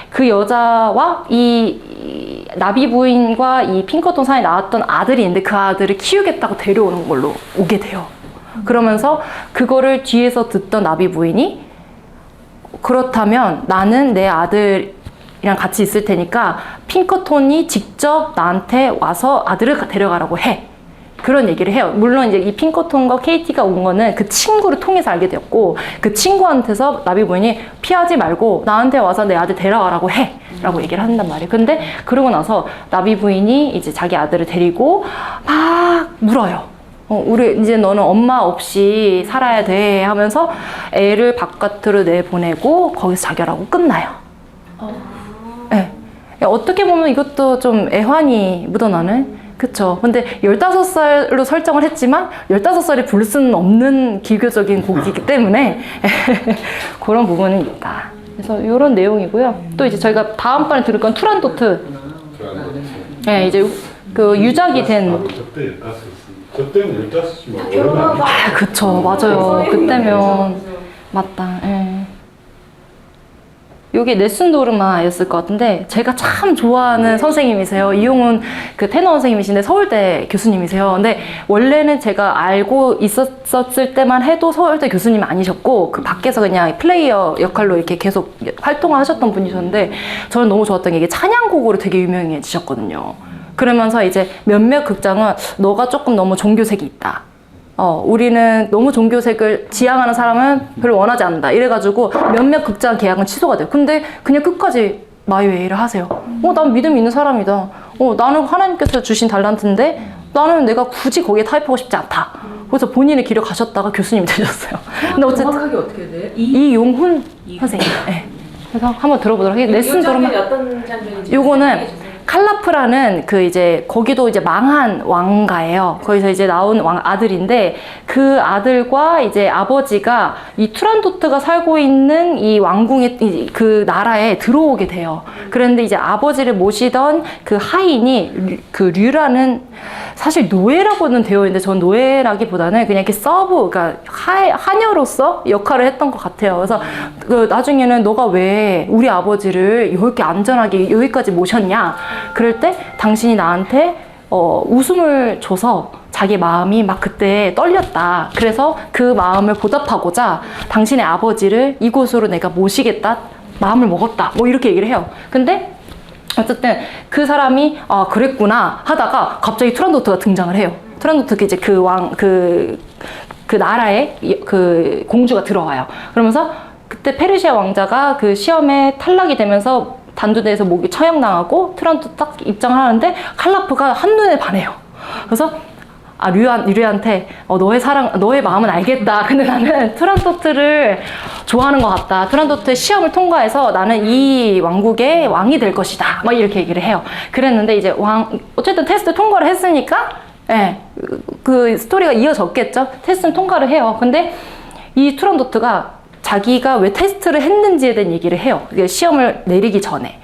그 여자와 이 나비 부인과 이 핑커톤 사이에 나왔던 아들이 있는데 그 아들을 키우겠다고 데려오는 걸로 오게 돼요. 그러면서 그거를 뒤에서 듣던 나비 부인이 그렇다면 나는 내 아들이랑 같이 있을 테니까 핑커톤이 직접 나한테 와서 아들을 데려가라고 해. 그런 얘기를 해요. 물론 이제 이 핑커톤과 케이티가 온 거는 그 친구를 통해서 알게 되었고 그 친구한테서 나비 부인이 피하지 말고 나한테 와서 내 아들 데려가라고 해 라고 얘기를 한단 말이에요. 근데 그러고 나서 나비 부인이 이제 자기 아들을 데리고 막 물어요. 우리 이제 너는 엄마 없이 살아야 돼 하면서 애를 바깥으로 내보내고 거기서 자결하고 끝나요. 네. 어떻게 보면 이것도 좀 애환이 묻어나는. 그쵸. 근데 15살로 설정을 했지만 15살이 부를 수는 없는 기교적인 곡이기 때문에 그런 부분은 있다. 그래서 이런 내용이고요. 또 이제 저희가 다음번에 들을 건 투란도트. 네, 이제 그 유작이 된. 저때 15. 저 때는 15이면 결혼하고 그쵸, 맞아요. 그때면 맞다. 예. 이게 넬슨 도르마였을 것 같은데 제가 참 좋아하는 선생님이세요. 이용훈 그 테너 선생님이신데 서울대 교수님이세요. 근데 원래는 제가 알고 있었을 때만 해도 서울대 교수님 아니셨고 그 밖에서 그냥 플레이어 역할로 이렇게 계속 활동을 하셨던 분이셨는데 저는 너무 좋았던 게 이게 찬양곡으로 되게 유명해지셨거든요. 그러면서 이제 몇몇 극장은 너가 조금 너무 종교색이 있다. 우리는 너무 종교색을 지향하는 사람은 별로 원하지 않는다. 이래가지고 몇몇 극장 계약은 취소가 돼요. 근데 그냥 끝까지 마이웨이를 하세요. 난 믿음 있는 사람이다. 나는 하나님께서 주신 달란트인데 나는 내가 굳이 거기에 타협하고 싶지 않다. 그래서 본인의 길을 가셨다가 교수님이 되셨어요. 근데 어쨌든 정확하게 어떻게 돼? 이용훈 선생님. 네. 그래서 한번 들어보도록 하겠습니다. 넬슨 도르마. 어떤 장면인지 요거는 설명해 주세요. 칼라프라는 그 이제 거기도 이제 망한 왕가예요. 거기서 이제 나온 아들인데 그 아들과 이제 아버지가 이 투란도트가 살고 있는 이 왕궁의 그 나라에 들어오게 돼요. 그런데 이제 아버지를 모시던 그 하인이 그 류라는 사실 노예라고는 되어 있는데 전 노예라기보다는 그냥 이렇게 서브, 그러니까 하녀로서 역할을 했던 것 같아요. 그래서 그 나중에는 너가 왜 우리 아버지를 이렇게 안전하게 여기까지 모셨냐? 그럴 때 당신이 나한테 웃음을 줘서 자기 마음이 막 그때 떨렸다. 그래서 그 마음을 보답하고자 당신의 아버지를 이곳으로 내가 모시겠다. 마음을 먹었다. 뭐 이렇게 얘기를 해요. 근데 어쨌든 그 사람이 그랬구나 하다가 갑자기 투란도트가 등장을 해요. 투란도트가 이제 그 나라에 그 공주가 들어와요. 그러면서 그때 페르시아 왕자가 그 시험에 탈락이 되면서 단두대에서 목이 처형당하고 투란도트 딱 입장을 하는데 칼라프가 한눈에 반해요. 그래서 류한테 너의 마음은 알겠다. 근데 나는 투란도트를 좋아하는 것 같다. 투란도트의 시험을 통과해서 나는 이 왕국의 왕이 될 것이다. 막 이렇게 얘기를 해요. 그랬는데 이제 어쨌든 테스트 통과를 했으니까 그 스토리가 이어졌겠죠. 테스트는 통과를 해요. 근데 이 투란도트가 자기가 왜 테스트를 했는지에 대한 얘기를 해요. 시험을 내리기 전에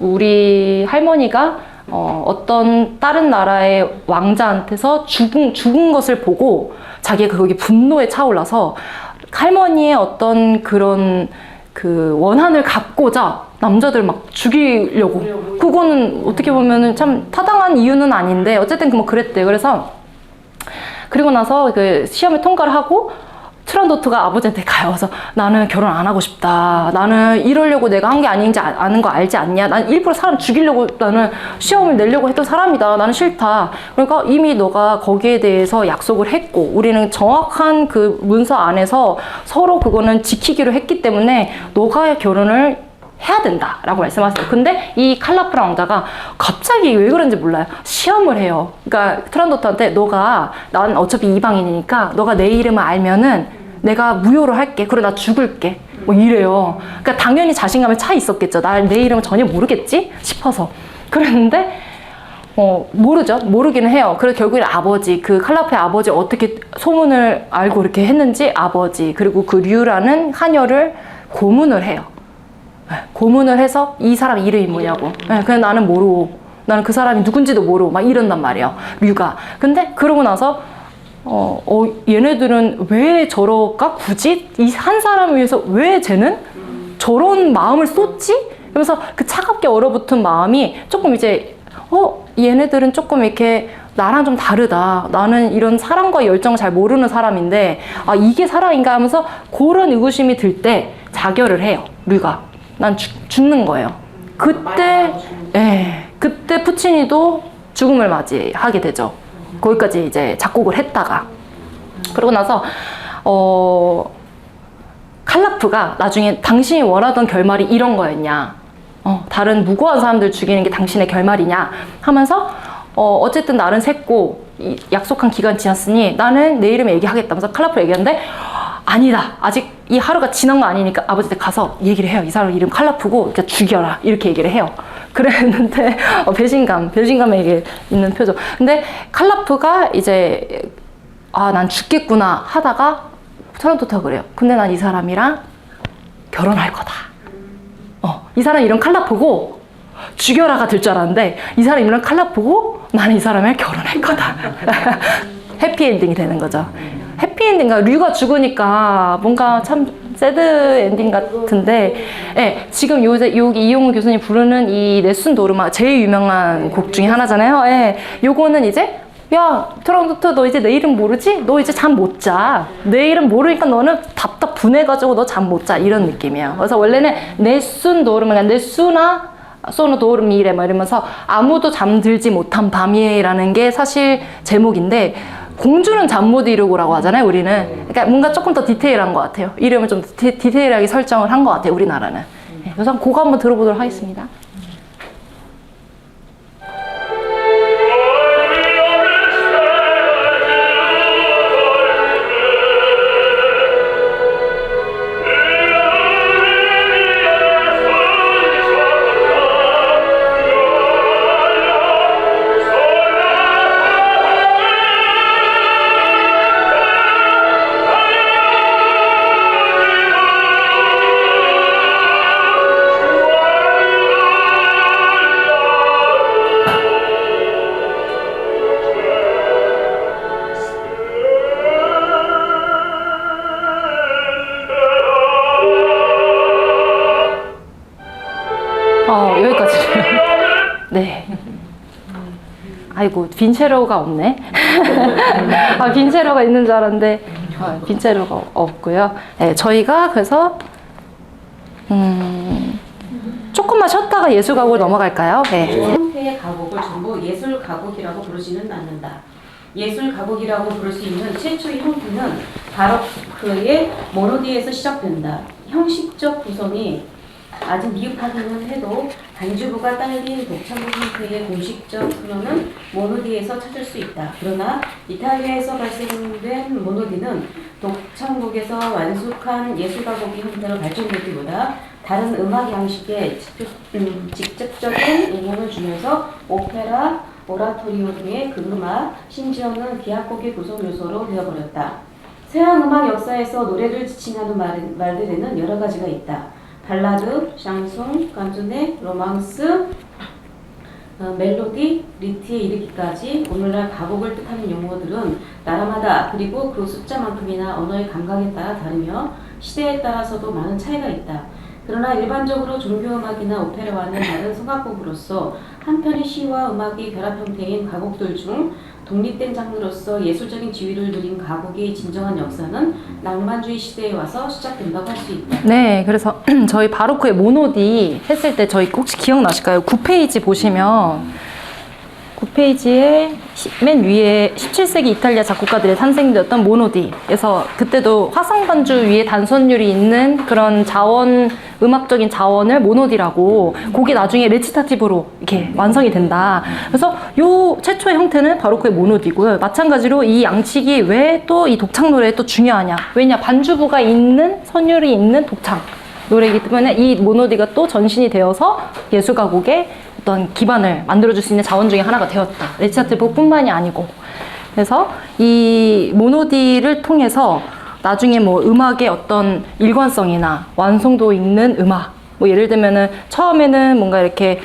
우리 할머니가 어떤 다른 나라의 왕자한테서 죽은 것을 보고 자기가 거기 분노에 차올라서 할머니의 어떤 그런 그 원한을 갚고자 남자들 막 죽이려고. 그거는 어떻게 보면은 참 타당한 이유는 아닌데 어쨌든 뭐 그랬대요. 그래서 그리고 나서 그 시험을 통과를 하고 투란도트가 아버지한테 가요. 그래서 나는 결혼 안 하고 싶다. 나는 이러려고 내가 한 게 아닌지 아는 거 알지 않냐? 난 일부러 사람 죽이려고 나는 시험을 내려고 했던 사람이다. 나는 싫다. 그러니까 이미 너가 거기에 대해서 약속을 했고 우리는 정확한 그 문서 안에서 서로 그거는 지키기로 했기 때문에 너가 결혼을 해야 된다라고 말씀하세요. 근데 이 칼라프라 왕자가 갑자기 왜 그런지 몰라요. 시험을 해요. 그러니까 투란도트한테 난 어차피 이방인이니까 너가 내 이름을 알면은 내가 무효로 할게. 그래 나 죽을게. 뭐 이래요. 그러니까 당연히 자신감에 차 있었겠죠. 내 이름은 전혀 모르겠지 싶어서. 그랬는데 모르죠. 모르기는 해요. 그래서 결국에 아버지, 그 칼라프의 아버지 어떻게 소문을 알고 이렇게 했는지 아버지 그리고 그 류라는 하녀를 고문을 해요. 고문을 해서 이 사람 이름이 뭐냐고. 그냥 나는 모르고 나는 그 사람이 누군지도 모르고 막 이런단 말이에요. 류가. 근데 그러고 나서 얘네들은 왜 저럴까? 굳이 이 한 사람을 위해서 왜 쟤는 저런 마음을 쏟지? 그러면서 그 차갑게 얼어붙은 마음이 조금 이제 얘네들은 조금 이렇게 나랑 좀 다르다. 나는 이런 사랑과 열정을 잘 모르는 사람인데 이게 사랑인가 하면서 그런 의구심이 들 때 자결을 해요. 류가. 난 죽는 거예요. 그때 푸치니도 죽음을 맞이하게 되죠. 거기까지 이제 작곡을 했다가 그러고 나서 칼라프가 나중에 당신이 원하던 결말이 이런 거였냐, 다른 무고한 사람들 죽이는 게 당신의 결말이냐 하면서 어쨌든 날은 샜고 약속한 기간 지났으니 나는 내 이름에 얘기하겠다면서 칼라프를 얘기하는데 아니다. 아직 이 하루가 지난 거 아니니까 아버지한테 가서 얘기를 해요. 이 사람 이름 칼라프고 그러니까 죽여라. 이렇게 얘기를 해요. 그랬는데 배신감에 있는 표정. 근데 칼라프가 이제 난 죽겠구나 하다가 투란도트가 그래요. 근데 난 이 사람이랑 결혼할 거다. 이 사람 이름 칼라프고 죽여라가 될 줄 알았는데 이 사람 이름 칼라프고 나는 이 사람을 결혼할 거다. 해피엔딩이 되는 거죠. 해피엔딩가 류가 죽으니까 뭔가 참 새드 엔딩 같은데, 예, 지금 요새 여기 이용우 교수님 부르는 이 네순 도르마 제일 유명한 곡 중에 하나잖아요. 예, 요거는 이제 야 트럼프트 너 이제 내 이름 모르지? 너 이제 잠 못 자. 내 이름 모르니까 너는 답답 분해가지고 너 잠 못 자. 이런 느낌이에요. 그래서 원래는 네순 도르마, 네수나 소노 도르미래 막 이러면서 아무도 잠들지 못한 밤이라는 게 사실 제목인데, 공주는 잠 못 이루고라고 하잖아요, 우리는. 그러니까 뭔가 조금 더 디테일한 것 같아요. 이름을 좀 디테일하게 설정을 한 것 같아요, 우리나라는. 네, 그래서 그거 한번 들어보도록 하겠습니다. 여기까지. 네. 아이고, 빈체로가 없네. 아, 빈체로가 있는 줄 알았는데, 빈체로가 없고요. 네, 저희가 그래서, 조금만 쉬었다가 예술 가곡으로 넘어갈까요? 네. 형태의 가곡을 전부 예술 가곡이라고 부르지는 않는다. 예술 가곡이라고 부를 수 있는 최초의 형태는 바로크의 모노디에서 시작된다. 형식적 구성이 아직 미흡하기는 해도 반주부가 딸린 독창곡 형태의 공식적 근원은 모노디에서 찾을 수 있다. 그러나 이탈리아에서 발생된 모노디는 독창곡에서 완숙한 예술가곡의 형태로 발전되기보다 다른 음악 양식에 직접적인 영향을 주면서 오페라, 오라토리오 등의 극음악, 심지어는 기악곡의 구성 요소로 되어버렸다. 서양 음악 역사에서 노래를 지칭하는 말들에는 여러 가지가 있다. 발라드, 샹송, 깐조네, 로망스, 멜로디, 리트에 이르기까지 오늘날 가곡을 뜻하는 용어들은 나라마다 그리고 그 숫자만큼이나 언어의 감각에 따라 다르며 시대에 따라서도 많은 차이가 있다. 그러나 일반적으로 종교음악이나 오페라와는 다른 성악곡으로서 한편의 시와 음악이 결합 형태인 가곡들 중 독립된 장르로서 예술적인 지위를 누린 가곡의 진정한 역사는 낭만주의 시대에 와서 시작된다고 할 수 있다. 네, 그래서 저희 바로크의 모노디 했을 때 저희 혹시 기억나실까요? 9페이지 보시면 9페이지에 맨 위에 17세기 이탈리아 작곡가들의 탄생되었던 모노디에서 그때도 화성 반주 위에 단선율이 있는 그런 자원, 음악적인 자원을 모노디라고, 곡이 나중에 레치타티브로 이렇게 완성이 된다. 그래서 요 최초의 형태는 바로크의 모노디고요. 마찬가지로 이 양식이 왜 또 이 독창 노래에 또 중요하냐? 왜냐, 반주부가 있는, 선율이 있는 독창 노래이기 때문에 이 모노디가 또 전신이 되어서 예술가곡의 어떤 기반을 만들어줄 수 있는 자원 중에 하나가 되었다. 레치타티브뿐만이 아니고. 그래서 이 모노디를 통해서 나중에 뭐 음악의 어떤 일관성이나 완성도 있는 음악, 뭐 예를 들면은 처음에는 뭔가 이렇게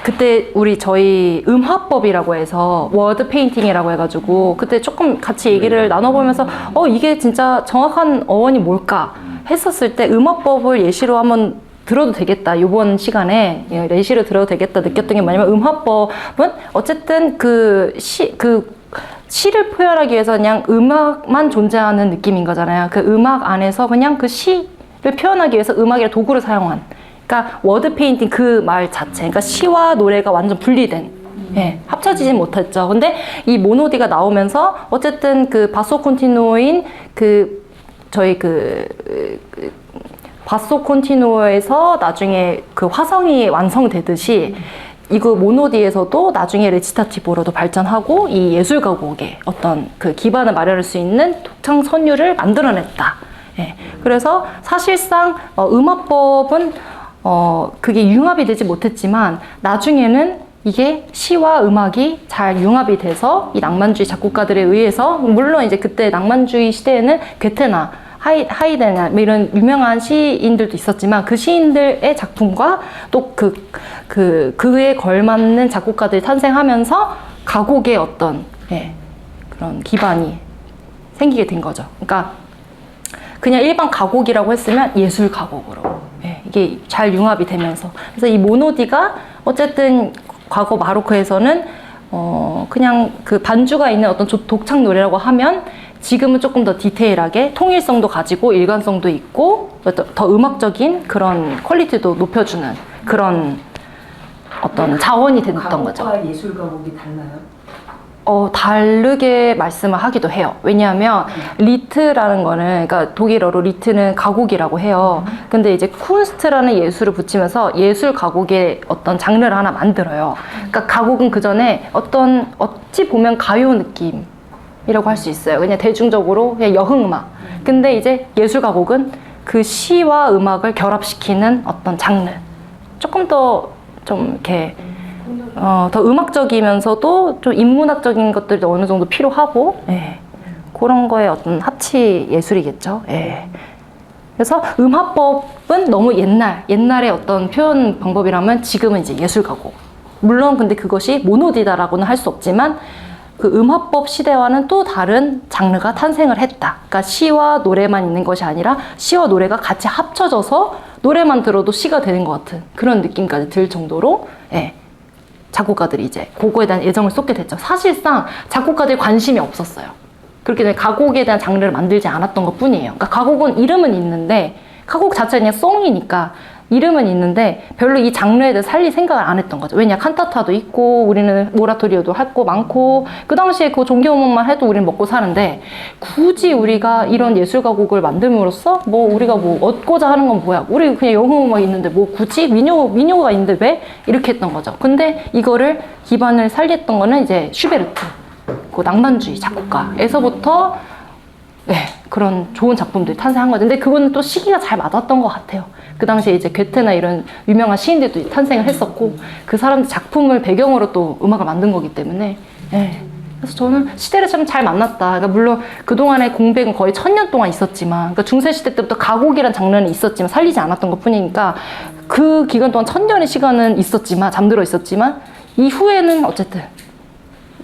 그때 저희 음화법이라고 해서 워드 페인팅이라고 해가지고 그때 조금 같이 얘기를 나눠보면서 이게 진짜 정확한 어원이 뭘까 했었을 때 음화법을 예시로 한번 들어도 되겠다. 이번 시간에 예시로 들어도 되겠다 느꼈던 게 뭐냐면, 음화법은 어쨌든 시를 표현하기 위해서 그냥 음악만 존재하는 느낌인 거잖아요. 그 음악 안에서 그냥 그 시를 표현하기 위해서 음악이라는 도구를 사용한. 그러니까 워드 페인팅 그 말 자체. 그러니까 시와 노래가 완전 분리된. 예, 합쳐지진 못했죠. 근데 이 모노디가 나오면서 어쨌든 그 바소 콘티누어인 저희 바소 콘티누어에서 나중에 그 화성이 완성되듯이 이거 모노디에서도 나중에 레치타티브로도 발전하고 이 예술가곡의 어떤 그 기반을 마련할 수 있는 독창 선율을 만들어냈다. 예. 그래서 사실상 음악법은 그게 융합이 되지 못했지만 나중에는 이게 시와 음악이 잘 융합이 돼서 이 낭만주의 작곡가들에 의해서, 물론 이제 그때 낭만주의 시대에는 괴테나 하이데나 뭐 이런 유명한 시인들도 있었지만 그 시인들의 작품과 또 그에 걸맞는 작곡가들이 탄생하면서 가곡의 어떤 그런 기반이 생기게 된 거죠. 그러니까 그냥 일반 가곡이라고 했으면 예술 가곡으로 이게 잘 융합이 되면서 그래서 이 모노디가 어쨌든 과거 마로크에서는 그냥 그 반주가 있는 어떤 독창 노래라고 하면 지금은 조금 더 디테일하게 통일성도 가지고 일관성도 있고 더 음악적인 그런 퀄리티도 높여주는 그런 어떤 자원이 됐던 거죠. 가곡과 예술 가곡이 달라요? 다르게 말씀을 하기도 해요. 왜냐하면 리트라는 거는, 그러니까 독일어로 리트는 가곡이라고 해요. 근데 이제 쿤스트라는 예술을 붙이면서 예술 가곡의 어떤 장르를 하나 만들어요. 그러니까 가곡은 그 전에 어찌 보면 가요 느낌이라고 할 수 있어요. 그냥 대중적으로 그냥 여흥음악. 근데 이제 예술 가곡은 그 시와 음악을 결합시키는 어떤 장르. 조금 더 좀 이렇게 더 음악적이면서도 좀 인문학적인 것들이 어느 정도 필요하고 그런 거의 어떤 합치 예술이겠죠. 그래서 음화법은 너무 옛날의 어떤 표현 방법이라면 지금은 이제 예술 가곡. 물론 근데 그것이 모노디다라고는 할 수 없지만 그 음화법 시대와는 또 다른 장르가 탄생을 했다. 그러니까 시와 노래만 있는 것이 아니라 시와 노래가 같이 합쳐져서 노래만 들어도 시가 되는 것 같은 그런 느낌까지 들 정도로 작곡가들이 이제 그거에 대한 애정을 쏟게 됐죠. 사실상 작곡가들이 관심이 없었어요. 그렇게 되면 가곡에 대한 장르를 만들지 않았던 것 뿐이에요. 그러니까 가곡은 이름은 있는데 가곡 자체는 그냥 송이니까 이름은 있는데 별로 이 장르에 대해 살릴 생각을 안 했던 거죠. 왜냐 칸타타도 있고 우리는 오라토리오도 할 거 많고 그 당시에 그 종교음악만 해도 우리는 먹고 사는데 굳이 우리가 이런 예술 가곡을 만듦으로써 뭐 우리가 뭐 얻고자 하는 건 뭐야? 우리 그냥 영웅음악 있는데 뭐 굳이 민요가 있는데 왜? 이렇게 했던 거죠. 근데 이거를 기반을 살렸던 거는 이제 슈베르트 그 낭만주의 작곡가에서부터 그런 좋은 작품들이 탄생한 거죠. 근데 그거는 또 시기가 잘 맞았던 것 같아요. 그 당시에 이제 괴테나 이런 유명한 시인들도 탄생을 했었고 그 사람들 작품을 배경으로 또 음악을 만든 거기 때문에 그래서 저는 시대를 참 잘 만났다. 그러니까 물론 그동안의 공백은 거의 1000년 동안 있었지만 그러니까 중세시대 때부터 가곡이란 장르는 있었지만 살리지 않았던 것 뿐이니까 그 기간 동안 1000년의 시간은 있었지만 잠들어 있었지만 이후에는 어쨌든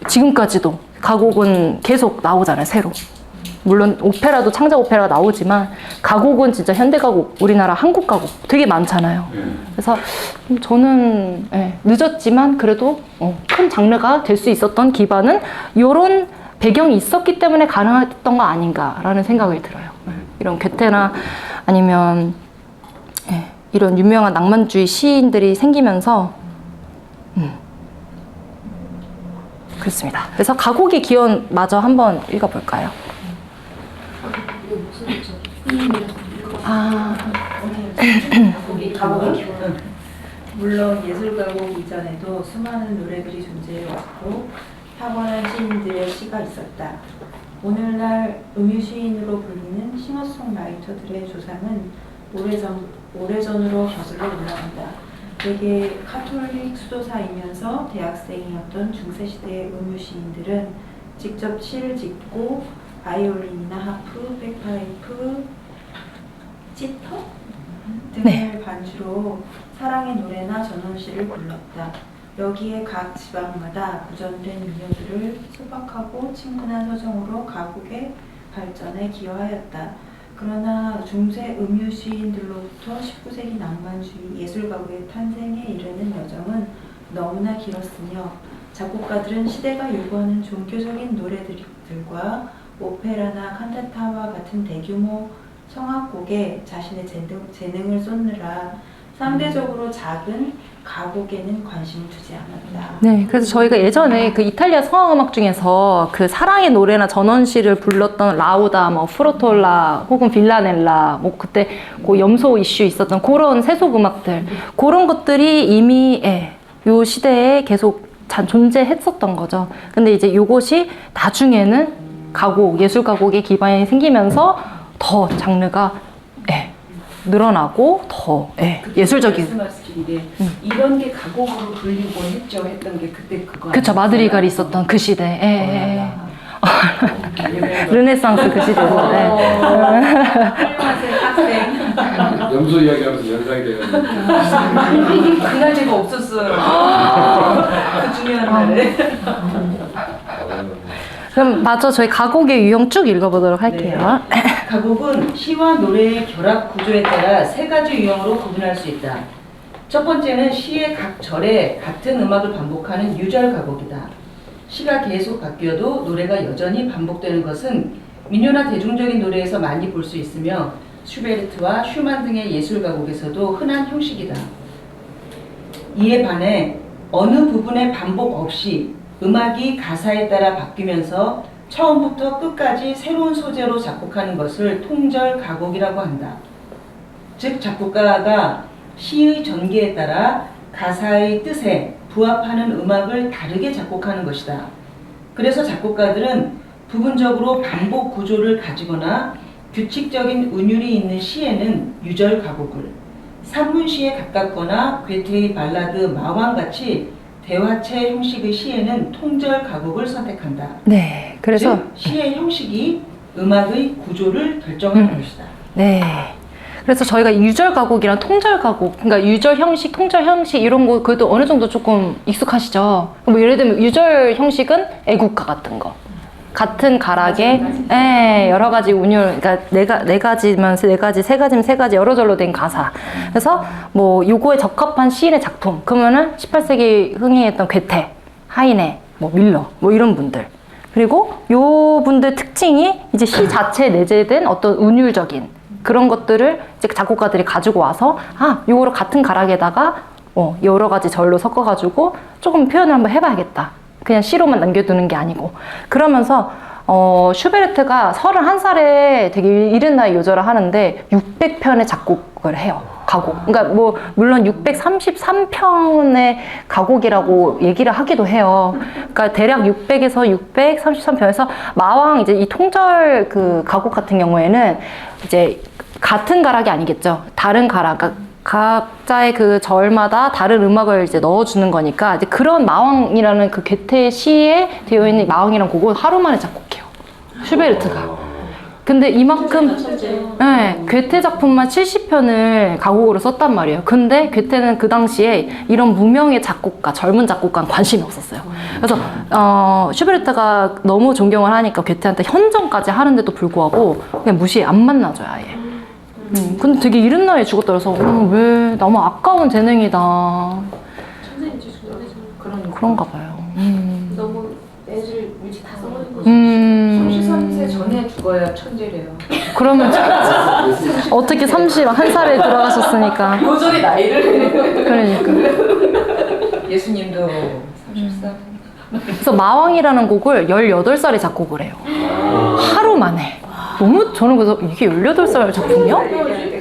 지금까지도 가곡은 계속 나오잖아요. 새로. 물론 오페라도 창작 오페라가 나오지만 가곡은 진짜 현대 가곡, 우리나라 한국 가곡 되게 많잖아요. 그래서 저는 늦었지만 그래도 큰 장르가 될 수 있었던 기반은 이런 배경이 있었기 때문에 가능했던 거 아닌가라는 생각이 들어요. 이런 괴테나 아니면 이런 유명한 낭만주의 시인들이 생기면서 그렇습니다. 그래서 가곡의 기원 마저 한번 읽어볼까요? 가곡의 기원. 물론 예술 가곡 이전에도 수많은 노래들이 존재해왔고 탁월한 시인들의 시가 있었다. 오늘날 음유 시인으로 불리는 싱어송라이터들의 조상은 오래전으로 거슬러 올라간다. 대개 카톨릭 수도사이면서 대학생이었던 중세시대의 음유 시인들은 직접 시를 짓고 바이올린이나 하프, 백파이프, 지터 등을 반주로 사랑의 노래나 전원시를 불렀다. 여기에 각 지방마다 구전된 민요들을 소박하고 친근한 서정으로 가곡의 발전에 기여하였다. 그러나 중세 음유 시인들로부터 19세기 낭만주의 예술가곡의 탄생에 이르는 여정은 너무나 길었으며 작곡가들은 시대가 요구하는 종교적인 노래들과 오페라나 칸타타와 같은 대규모 성악곡에 자신의 재능을 쏟느라 상대적으로 작은 가곡에는 관심을 두지 않았다. 네, 그래서 저희가 예전에 그 이탈리아 성악음악 중에서 그 사랑의 노래나 전원시를 불렀던 라우다, 뭐 프로톨라, 혹은 빌라넬라, 뭐 그때 그 염소 이슈 있었던 그런 세속 음악들, 그런 것들이 이미 요 시대에 계속 존재했었던 거죠. 근데 이제 요것이 나중에는 가곡, 예술 가곡의 기반이 생기면서 더 장르가 늘어나고 더 예술적인. 말씀하시는데 이런 게 가곡으로 불리곤 했죠. 했던 게 그때 그거. 그쵸, 마드리갈이 있었던 그 시대. 르네상스 그 시대에서. 네. 훌륭하세요, 학생. 염소 이야기하면서 연상이 되는. 그날 제가 없었어요. 그 중요한 날에. 그럼 맞죠? 저희 가곡의 유형 쭉 읽어보도록 할게요. 가곡은 시와 노래의 결합 구조에 따라 세 가지 유형으로 구분할 수 있다. 첫 번째는 시의 각 절에 같은 음악을 반복하는 유절 가곡이다. 시가 계속 바뀌어도 노래가 여전히 반복되는 것은 민요나 대중적인 노래에서 많이 볼 수 있으며 슈베르트와 슈만 등의 예술 가곡에서도 흔한 형식이다. 이에 반해 어느 부분의 반복 없이 음악이 가사에 따라 바뀌면서 처음부터 끝까지 새로운 소재로 작곡하는 것을 통절 가곡이라고 한다. 즉 작곡가가 시의 전개에 따라 가사의 뜻에 부합하는 음악을 다르게 작곡하는 것이다. 그래서 작곡가들은 부분적으로 반복 구조를 가지거나 규칙적인 운율이 있는 시에는 유절 가곡을, 산문시에 가깝거나 괴테의 발라드 마왕같이 대화체 형식의 시에는 통절 가곡을 선택한다. 네, 그래서 즉, 시의 형식이 음악의 구조를 결정하는 것이다. 네. 그래서 저희가 유절 가곡이랑 통절 가곡, 그러니까 유절 형식, 통절 형식 이런 거 그래도 어느 정도 조금 익숙하시죠? 뭐 예를 들면 유절 형식은 애국가 같은 거. 같은 가락에 여러 가지 운율, 그러니까 네 가지면 세 가지 여러 절로 된 가사. 그래서 뭐 요거에 적합한 시인의 작품. 그러면은 18세기 흥행했던 괴테, 하이네, 뭐 밀러, 뭐 이런 분들. 그리고 요 분들 특징이 이제 시 자체에 내재된 어떤 운율적인 그런 것들을 이제 작곡가들이 가지고 와서 요거를 같은 가락에다가 여러 가지 절로 섞어가지고 조금 표현을 한번 해봐야겠다. 그냥 시로만 남겨두는 게 아니고. 그러면서 슈베르트가 31살에 되게 이른 나이 요절을 하는데 600편의 작곡을 해요. 가곡. 그러니까 뭐 물론 633편의 가곡이라고 얘기를 하기도 해요. 그러니까 대략 600에서 633편에서 마왕 이제 이 통절 그 가곡 같은 경우에는 이제 같은 가락이 아니겠죠. 다른 가락. 그러니까 각자의 그 절마다 다른 음악을 이제 넣어주는 거니까 이제 그런 마왕이라는 그 괴테 시에 되어 있는 마왕이라는 곡을 하루 만에 작곡해요. 슈베르트가. 근데 이만큼 괴테 작품만 70편을 가곡으로 썼단 말이에요. 근데 괴테는 그 당시에 이런 무명의 작곡가, 젊은 작곡가는 관심이 없었어요. 그래서 슈베르트가 너무 존경을 하니까 괴테한테 현정까지 하는데도 불구하고 그냥 무시해, 안 만나줘요 아예. 근데 되게 이른 나이에 죽었더라서 왜 너무 아까운 재능이다. 천재인지 중간에서 그런가 봐요. 너무 애를 일찍 다 써버린 거지. 33세 전에 죽어야 천재래요. 그러면 어떻게 31살에 들어가셨으니까. 요절이 나이를 그러니까. 예수님도 33. 그래서 마왕이라는 곡을 18살에 작곡을 해요. 하루 만에. 너무 저는 그래서 이게 18살 작품이야?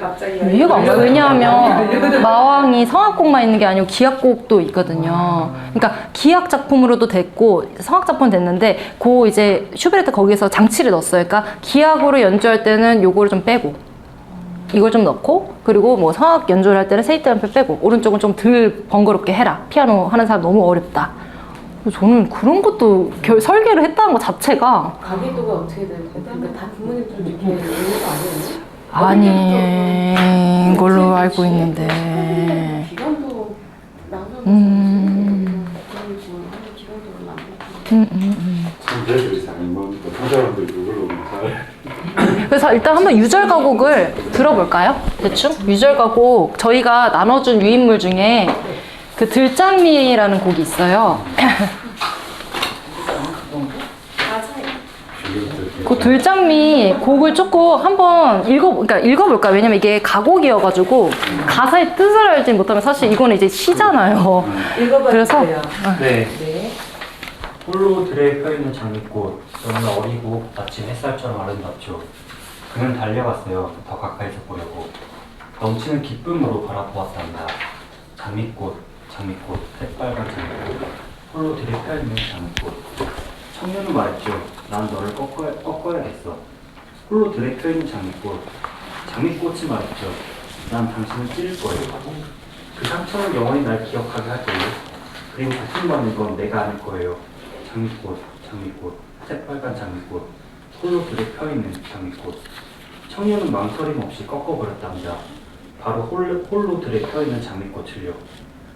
갑자기 이해가 안 가요. 왜냐하면 마왕이 성악곡만 있는 게 아니고 기악곡도 있거든요. 그러니까 기악 작품으로도 됐고 성악 작품 됐는데 그 이제 슈베르트 거기서 장치를 넣었어요. 그러니까 기악으로 연주할 때는 요거를 좀 빼고 이걸 좀 넣고 그리고 뭐 성악 연주를 할 때는 세이트 한표 빼고 오른쪽은 좀 덜 번거롭게 해라. 피아노 하는 사람 너무 어렵다. 저는 그런 것도 설계를 했다는 것 자체가 가계도가 어떻게 되는 거야? 그러니까 다 부모님들 이렇게 있는 거 아니에요? 아닌 걸로 알고 있는데. 기간도 나가면서 기간도 천재들이 잘못 통자람들이 그걸로 잘. 그래서 일단 한번 유절 가곡을 들어볼까요? 대충? 유절 가곡 저희가 나눠준 유인물 중에 그 들장미라는 곡이 있어요. 그 들장미 곡을 조금 한번 읽어볼까요? 왜냐면 이게 가곡이어가지고 가사의 뜻을 알지 못하면 사실 이거는 이제 시잖아요. 읽어봐 그래서 주세요. 네. 네. 홀로 들에 펴있는 장미꽃, 너무나 어리고 마치 햇살처럼 아름답죠. 그는 달려갔어요. 더 가까이서 보려고. 넘치는 기쁨으로 바라보았답니다. 장미꽃, 장미꽃, 새빨간 장미꽃, 홀로 들에 펴있는 장미꽃. 청년은 말했죠. 난 너를 꺾어야겠어. 홀로 들에 펴있는 장미꽃. 장미꽃이 말했죠. 난 당신을 찌를 거예요. 그 상처는 영원히 날 기억하게 할 거예요. 그리고 고통받는 건 내가 아닐 거예요. 장미꽃, 장미꽃, 새빨간 장미꽃, 홀로 들에 펴있는 장미꽃. 청년은 망설임 없이 꺾어버렸답니다. 바로 홀로 들에 펴있는 장미꽃을요.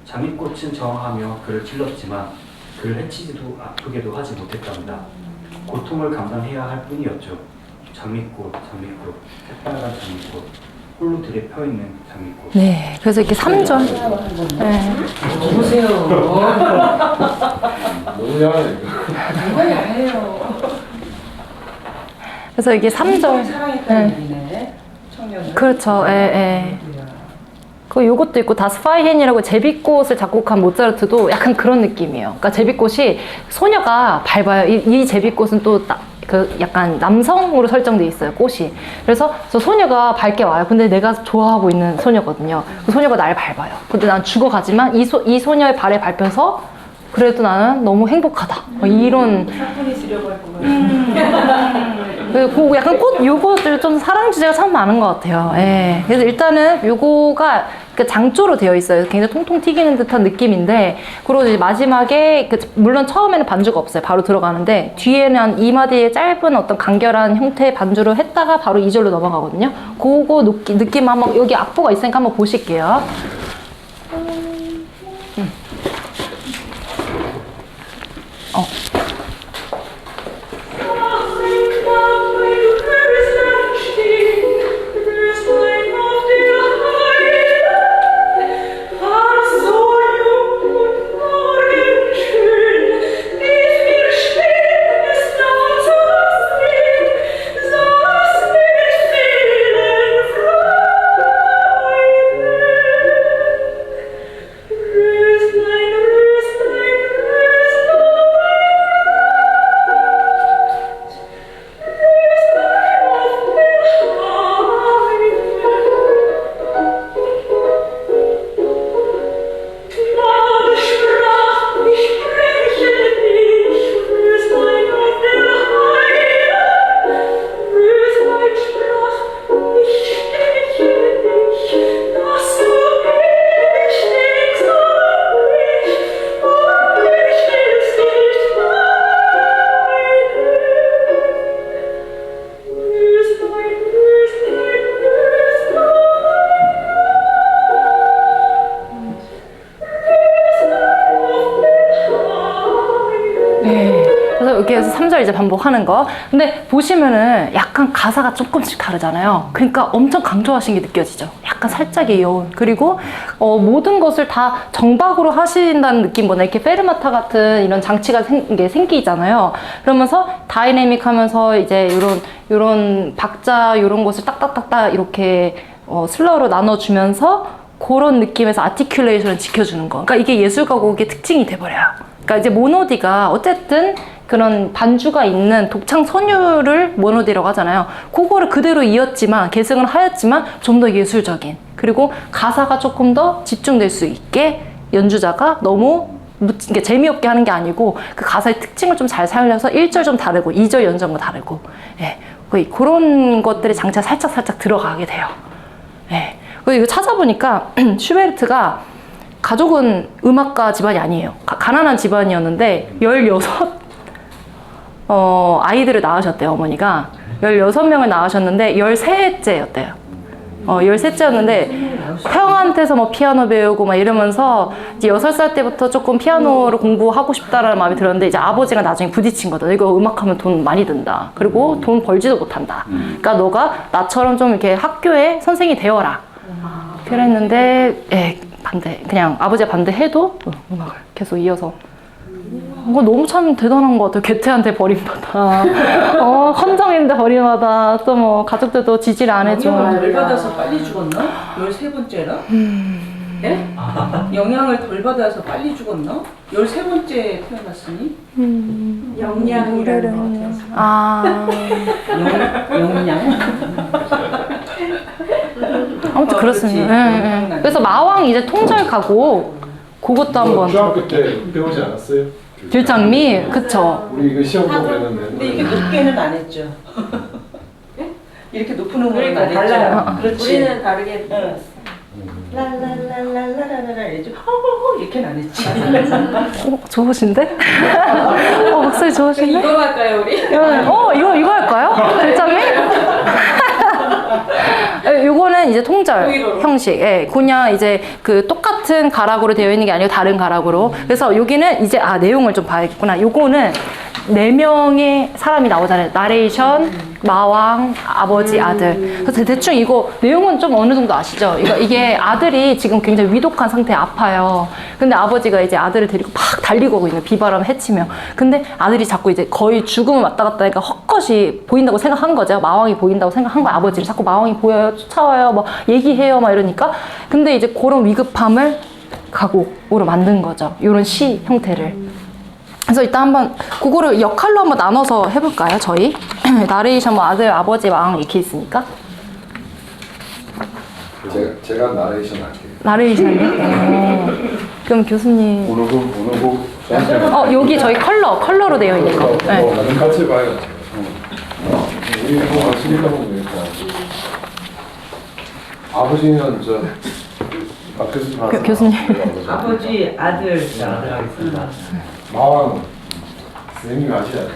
장미꽃은 저항하며 그를 찔렀지만 그를 해치지도 아프게도 하지 못했답니다. 고통을 감당해야 할 뿐이었죠. 장미꽃, 장미꽃, 새빨간 장미꽃, 홀로 들에 펴있는 장미꽃. 네, 그래서 이렇게 3절. 네. 보세요. 너무 야하네 이거. 정말 야해요. 그래서 이게 3절. 사랑했다는 네. 얘기네. 청년을. 그렇죠. 예, 예. 그 요것도 있고 다스 파이헨이라고 제비꽃을 작곡한 모차르트도 약간 그런 느낌이에요. 그러니까 제비꽃이 소녀가 밟아요. 이 제비꽃은 또 그 약간 남성으로 설정돼 있어요. 꽃이. 그래서 저 소녀가 밝게 와요. 근데 내가 좋아하고 있는 소녀거든요. 그 소녀가 날 밟아요. 근데 난 죽어가지만 이 소녀의 발에 밟혀서 그래도 나는 너무 행복하다. 이런. 사뿐히 쓰려고 할 거면. 그 약간 요거들 좀 사랑 주제가 참 많은 것 같아요. 예. 그래서 일단은 요거가 그 장조로 되어 있어요. 굉장히 통통 튀기는 듯한 느낌인데, 그리고 이제 마지막에 물론 처음에는 반주가 없어요. 바로 들어가는데 뒤에는 한 2마디의 짧은 어떤 간결한 형태의 반주를 했다가 바로 2절로 넘어가거든요. 그거 느낌 한번 여기 악보가 있으니까 한번 보실게요. 이렇게 해서 3절 이제 반복하는 거. 근데 보시면은 약간 가사가 조금씩 다르잖아요. 그러니까 엄청 강조하신 게 느껴지죠. 약간 살짝의 여운. 그리고 모든 것을 다 정박으로 하신다는 느낌보다 이렇게 페르마타 같은 이런 장치가 생기잖아요. 그러면서 다이내믹 하면서 이제 요런 박자 요런 것을 딱딱딱딱 이렇게 슬러로 나눠주면서 그런 느낌에서 아티큘레이션을 지켜주는 거. 그러니까 이게 예술가곡의 특징이 돼버려요. 그러니까 이제 모노디가 어쨌든 그런 반주가 있는 독창 선율을 모노디라고 하잖아요. 그거를 그대로 이었지만 계승을 하였지만 좀 더 예술적인, 그리고 가사가 조금 더 집중될 수 있게 연주자가 너무 재미없게 하는 게 아니고 그 가사의 특징을 좀 잘 살려서 1절 좀 다르고 2절 연주가 다르고, 예, 그런 것들이 장치가 살짝 들어가게 돼요. 예. 그리고 이거 찾아보니까 슈베르트가 가족은 음악가 집안이 아니에요. 가난한 집안이었는데 16 아이들을 낳으셨대요. 어머니가 16명을 낳으셨는데 13째였대요. 13째였는데 형한테서 뭐 피아노 배우고 막 이러면서 이제 6살 때부터 조금 피아노를 공부하고 싶다라는 마음이 들었는데, 이제 아버지가 나중에 부딪힌 거다. 이거 음악하면 돈 많이 든다. 그리고 돈 벌지도 못한다. 그러니까 너가 나처럼 좀 이렇게 학교에 선생이 되어라. 그랬는데, 예, 반대. 그냥 아버지가 반대해도 음악을 계속 이어서. 이거 너무 참 대단한 것 같아요. 괴테한테 버림받아. 헌정인데 버림받아. 또 뭐 가족들도 지지를 안 해줘. 영향을 덜 받아서 빨리 죽었나? 13번째라? 예? 영향을 덜 받아서 빨리 죽었나? 13번째 태어났으니? 영양이라는 거. 아, 영양? 아무튼 그렇습니다. 그렇지. 예, 예. 그래서 마왕 이제 통절 가고 그것도 한번. 중학교 때 배우지 않았어요? 들장미, 그쵸. 우리 이거 시험 보고 그랬는데. 근데 이게 높게는 안 했죠. 이렇게 높은 음으로는 안 그러니까 달라요. 했죠. 그렇지. 우리는 다르게 응. 랄랄랄랄랄랄랄라 이러지. 이렇게는 안 했지. 좋으신데? 목소리 좋으신데? 이거 할까요 우리? 이거 할까요? 글자미? 요거는 이제 통절 보이로로. 형식. 예, 그냥 이제 그 똑같은 가락으로 되어 있는 게 아니고 다른 가락으로. 그래서 여기는 이제 내용을 좀 봐야겠구나. 요거는 4명의 사람이 나오잖아요. 나레이션, 마왕, 아버지, 아들. 그래서 대충 이거 내용은 좀 어느 정도 아시죠? 이게 아들이 지금 굉장히 위독한 상태에 아파요. 근데 아버지가 이제 아들을 데리고 막 달리고 있는 비바람 해치며. 근데 아들이 자꾸 이제 거의 죽음을 왔다 갔다 하니까 헛것이 보인다고 생각한 거죠. 마왕이 보인다고 생각한 거야. 아버지를 자꾸 마왕이 보여요. 쫓아와요. 뭐 얘기해요. 막 이러니까. 근데 이제 그런 위급함을 각오로 만든 거죠. 이런 시 형태를. 그래서 일단 한번 그거를 역할로 한번 나눠서 해볼까요? 저희 나레이션 뭐 아들, 아버지, 마왕 이렇게 있으니까 제가 나레이션 할게요. 나레이션이요? 그럼 교수님 어느 곡 저한테 여기 저희 컬러로 되어 있는 거. 네. 나는 같이 봐요. 우리 뭐 하시니까 보면 되겠다. 아버지는 저 밖에서 교수님. 아버지, 아들. 네, 아들 하겠습니다. 마왕 선생님이 하셔야 돼.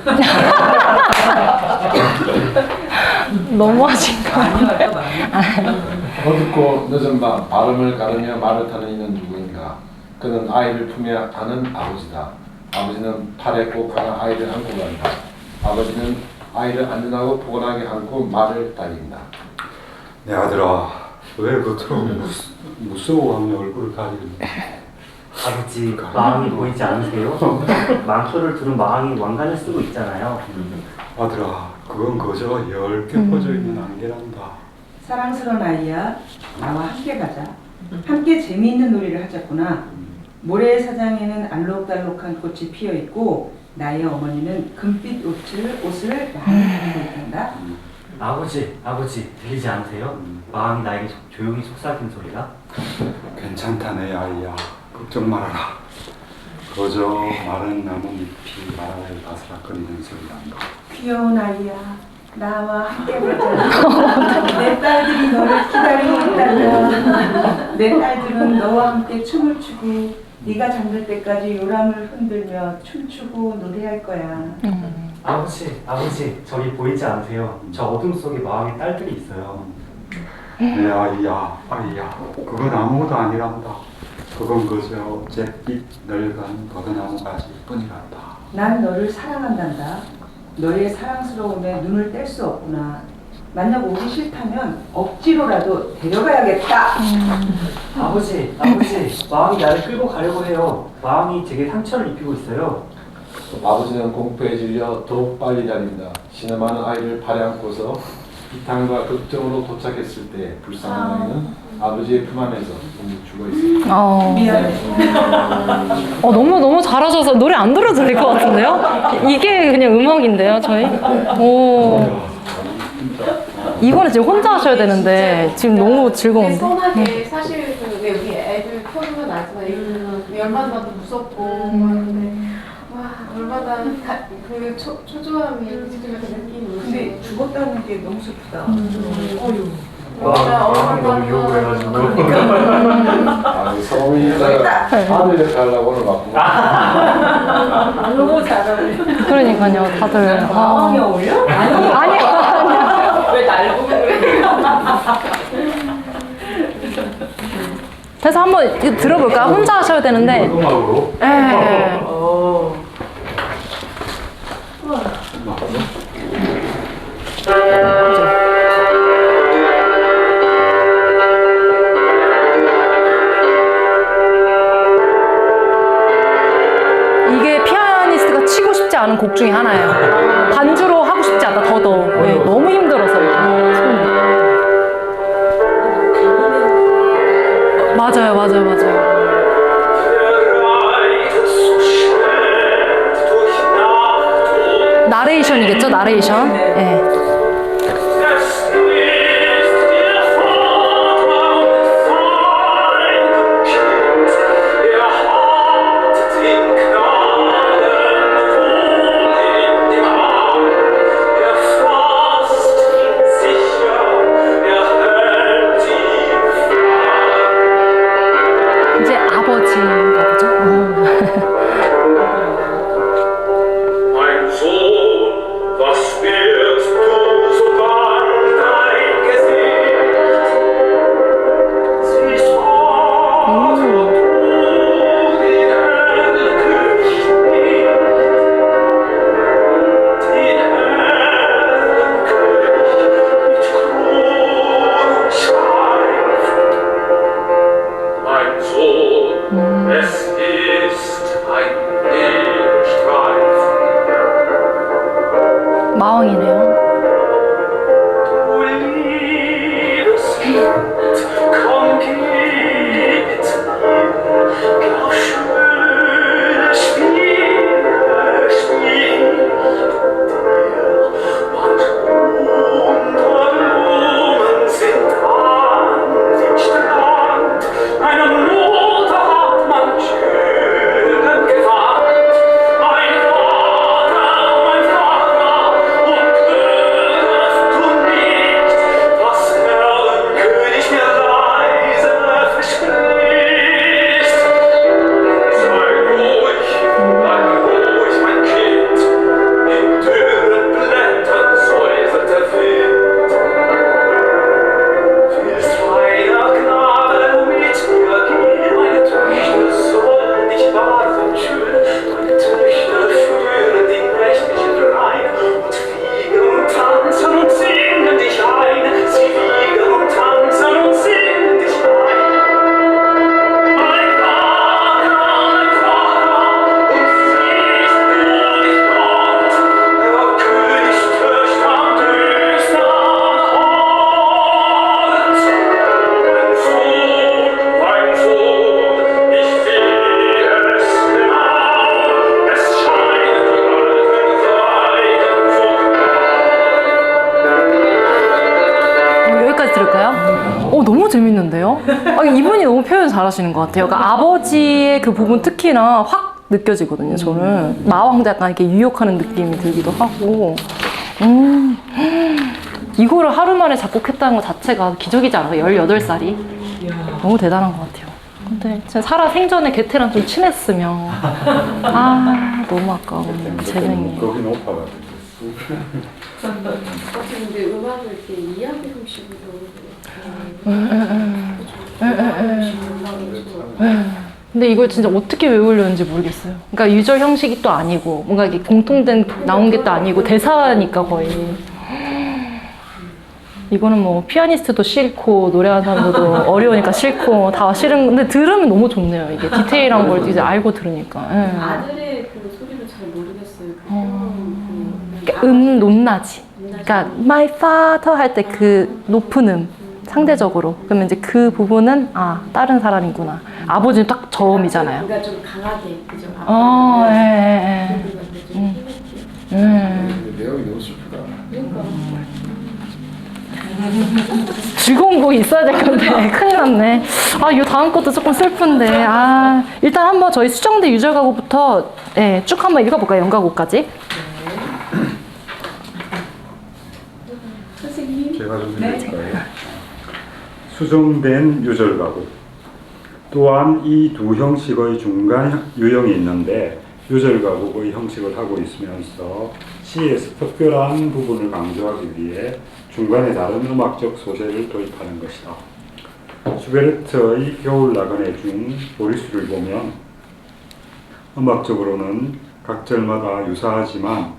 너무하신 거. 많이 할까 많이. 어둡고 늦은 밤 바람을 가르며 말을 타는 이는 누구인가? 그는 아이를 품에 안은 아버지다. 아버지는 팔에 꼭 하나 아이를 안고 간다. 아버지는 아이를 안전하고 포근하게 안고 말을 달린다. 내 아들아, 왜 그처럼 무서워하며 얼굴을 가리는 아버지, 마왕이 보이지 않으세요? 망토를 두른 마왕이 왕관을 쓰고 있잖아요. 아들아, 그건 그저 10개 퍼져 있는 안개란다. 사랑스러운 아이야, 나와 함께 가자. 함께 재미있는 놀이를 하자꾸나. 모래사장에는 알록달록한 꽃이 피어 있고 나의 어머니는 금빛 옷을 많이 입고 있단다. 아버지, 들리지 않으세요? 마왕이 나에게 조용히 속삭이는 소리가? 괜찮다 내 아이야. 걱정 말아라. 그저 마른 나뭇잎이 바람에 바스락거리는 소리 난다. 귀여운 아이야, 나와 함께 가자. 내 딸들이 너를 기다리고 있단다. 내 딸들은 너와 함께 춤을 추고 네가 잠들 때까지 요람을 흔들며 춤추고 노래할 거야. 아버지, 저리 보이지 않으세요? 저 어둠 속에 마왕의 딸들이 있어요. 내 아이야, 그건 아무것도 아니란다. 그건 그저 잿빛 늙은 버드나무 가지뿐이란다. 난 너를 사랑한단다. 너의 사랑스러움에 눈을 뗄 수 없구나. 만약 오기 싫다면 억지로라도 데려가야겠다. 아버지, 마왕이 나를 끌고 가려고 해요. 마왕이 제게 상처를 입히고 있어요. 아버지는 공포에 질려 더욱 빨리 달린다. 신의 많은 아이를 발에 안고서 비탄과 극정으로 도착했을 때 불쌍한 아이는 아버지의 품 안에서 이미 죽어 있습니다. 미안해. 너무 잘하셔서 노래 안 들어도 될 것 같은데요? 이게 그냥 음악인데요, 저희? 이거는 지금 혼자 하셔야 되는데 지금 너무 즐거운데. 선하게 사실 왜 우리 애들 표현은 나지만 열만 봐도 무섭고 그런데 와 얼마나 그 초조함이 집중해서 느끼는 근데 죽었다는 게 너무 슬프다. 마왕이 너무 유혹을 해가지고. 아니 서울이다가 아들 역할하고 오늘 바꾸고 너무 잘 어울려. 그러니까요, 다들. 마왕이 어울려? 아니요. 왜 날 보고 그래? 그래서 한번 이거 들어볼까요? 혼자 하셔야 되는데. 음악으로? 네. 이게 피아니스트가 치고 싶지 않은 곡 중에 하나예요. 반주로 하고 싶지 않다, 더더욱. 네, 너무 힘들어서. 손이. 맞아요. 나레이션이겠죠, 나레이션. 네. 마왕이네요. 여기까지 들을까요? 너무 재밌는데요? 이분이 너무 표현 잘하시는 것 같아요. 그러니까 아버지의 그 부분 특히나 확 느껴지거든요, 저는. 마왕도 약간 이렇게 유혹하는 느낌이 들기도 하고. 이거를 하루 만에 작곡했다는 것 자체가 기적이지 않아요? 18살이. 너무 대단한 것 같아요. 근데 진짜 살아 생전에 게테랑 좀 친했으면. 너무 아까운 재능이. 거기 높아가지고. 근데 음악을 이렇게 이야기 형식으로 근데 이걸 진짜 어떻게 외우려는지 모르겠어요. 그러니까 유절 형식이 또 아니고 뭔가 이게 공통된 나온 게 또 아니고 대사니까 거의. 이거는 뭐 피아니스트도 싫고 노래하는 사람들도 어려우니까 싫고 다 싫은. 근데 들으면 너무 좋네요. 이게 디테일한 걸 이제 알고 들으니까. 아들의 그 소리를 잘 모르겠어요. 그러니까 높낮이. 그러니까 my father 할 때 그 높은 상대적으로. 그러면 이제 그 부분은 다른 사람이구나. 아버지는 딱 저음이잖아요. 그러니까 좀 강하게 그죠? 내용이 너무 슬프다. 즐거운 곡이 있어야 될 건데 큰일 났네. 이 다음 것도 조금 슬픈데. 일단 한번 저희 수정대 유절 가곡부터 쭉 한번 읽어볼까요? 연가곡까지. 제가 좀 드릴까요? 수정된 유절 가곡. 또한 이 두 형식의 중간 유형이 있는데 유절 가곡의 형식을 하고 있으면서 시에서 특별한 부분을 강조하기 위해 중간에 다른 음악적 소재를 도입하는 것이다. 슈베르트의 겨울 나그네 중 보리스를 보면 음악적으로는 각 절마다 유사하지만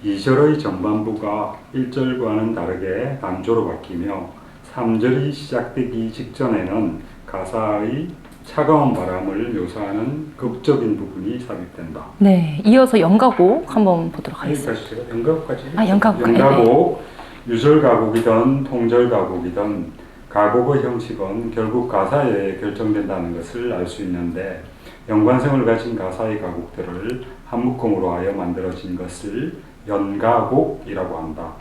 2절의 전반부가 1절과는 다르게 단조로 바뀌며 3절이 시작되기 직전에는 가사의 차가운 바람을 묘사하는 극적인 부분이 삽입된다. 네, 이어서 연가곡 한번 보도록 하겠습니다. 연가곡까지. 연가곡. 연가곡, 유절 가곡이든 통절 가곡이든 가곡의 형식은 결국 가사에 결정된다는 것을 알 수 있는데 연관성을 가진 가사의 가곡들을 한 묶음으로 하여 만들어진 것을 연가곡이라고 한다.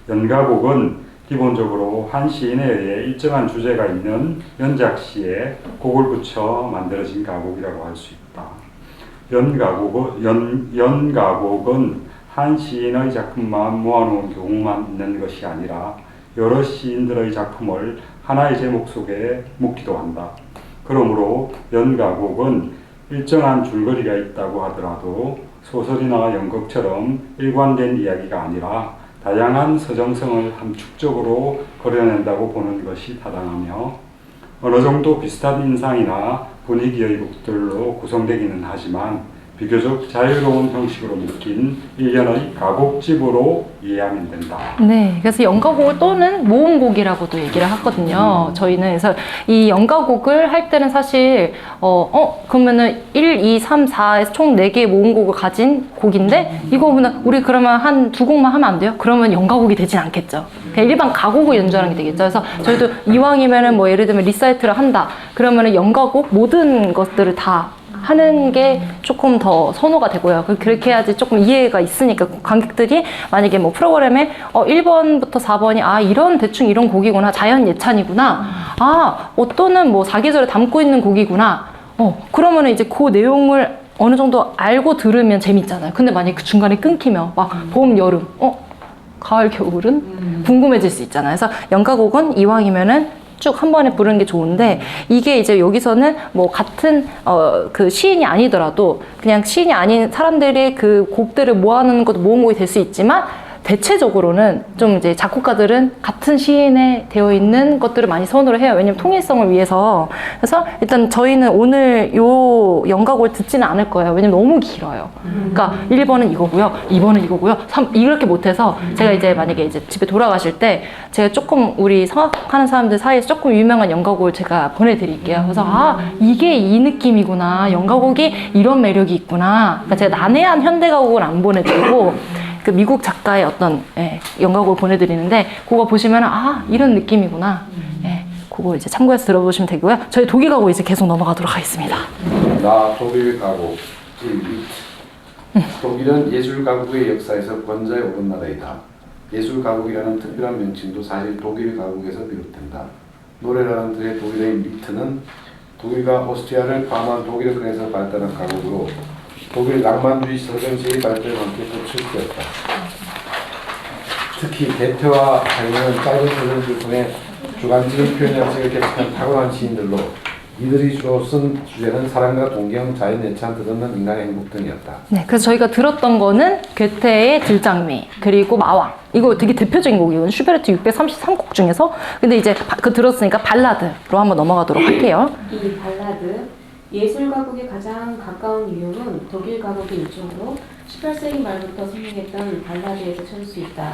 연가곡은 기본적으로 한 시인에 의해 일정한 주제가 있는 연작시에 곡을 붙여 만들어진 가곡이라고 할 수 있다. 연가곡은 한 시인의 작품만 모아놓은 경우만 있는 것이 아니라 여러 시인들의 작품을 하나의 제목 속에 묻기도 한다. 그러므로 연가곡은 일정한 줄거리가 있다고 하더라도 소설이나 연극처럼 일관된 이야기가 아니라 다양한 서정성을 함축적으로 그려낸다고 보는 것이 타당하며 어느 정도 비슷한 인상이나 분위기의 곡들로 구성되기는 하지만 비교적 자유로운 형식으로 묶인 일련의 가곡집으로 이해하면 된다. 네, 그래서 연가곡을 또는 모음곡이라고도 얘기를 하거든요. 저희는 그래서 이 연가곡을 할 때는 사실 그러면은 1, 2, 3, 4에서 총 4개의 모음곡을 가진 곡인데 이거는 우리 그러면 한 2곡만 하면 안 돼요? 그러면 연가곡이 되진 않겠죠. 그냥 일반 가곡을 연주하는 게 되겠죠. 그래서 저희도 이왕이면은 뭐 예를 들면 리사이트를 한다. 그러면은 연가곡 모든 것들을 다 하는 게 조금 더 선호가 되고요. 그렇게 해야지 조금 이해가 있으니까 관객들이 만약에 뭐 프로그램에 1번부터 4번이 이런 대충 이런 곡이구나. 자연 예찬이구나. 어또는 뭐 사계절을 담고 있는 곡이구나. 그러면은 이제 그 내용을 어느 정도 알고 들으면 재밌잖아요. 근데 만약에 그 중간에 끊기면 막 봄, 여름, 가을, 겨울은 궁금해질 수 있잖아요. 그래서 연가곡은 이왕이면은 쭉 한 번에 부르는 게 좋은데 이게 이제 여기서는 뭐 같은 그 시인이 아니더라도 그냥 시인이 아닌 사람들의 그 곡들을 모아놓는 것도 모음곡이 될 수 있지만 대체적으로는 좀 이제 작곡가들은 같은 시인에 되어 있는 것들을 많이 선호를 해요. 왜냐면 통일성을 위해서. 그래서 일단 저희는 오늘 요 연가곡을 듣지는 않을 거예요. 왜냐면 너무 길어요. 그러니까 1번은 이거고요. 2번은 이거고요. 3 이렇게 못해서 제가 이제 만약에 이제 집에 돌아가실 때 제가 조금 우리 성악하는 사람들 사이에서 조금 유명한 연가곡을 제가 보내드릴게요. 그래서 이게 이 느낌이구나. 연가곡이 이런 매력이 있구나. 그러니까 제가 난해한 현대가곡을 안 보내드리고 그 미국 작가의 어떤 연가곡을 보내드리는데 그거 보시면 이런 느낌이구나. 그거 이제 참고해서 들어보시면 되고요. 저희 독일 가곡 이제 계속 넘어가도록 하겠습니다. 나 독일 가곡. 독일은 예술 가곡의 역사에서 권좌에 오른 나라이다. 예술 가곡이라는 특별한 명칭도 사실 독일 가곡에서 비롯된다. 노래라는 뜻의 독일의 리트는 독일과 오스트리아를 포함한 독일권에서 발달한 가곡으로 독일 낭만주의 서정시의 발전에 함께 도출되었다. 특히 대표와 자유는 짧은 서정시를 통해 주관적인 표현 양식을 개척한 탁월한 시인들로 이들이 주로 쓴 주제는 사랑과 동경, 자연 예찬, 뜻없는 인간의 행복 등이었다. 네, 그래서 저희가 들었던 거는 괴테의 들장미 그리고 마왕. 이거 되게 대표적인 곡이에요. 슈베르트 633곡 중에서. 근데 이제 그 들었으니까 발라드로 한번 넘어가도록 할게요. 이 발라드 예술 가곡에 가장 가까운 유형은 독일 가곡의 일종으로 18세기 말부터 성행했던 발라드에서 찾을 수 있다.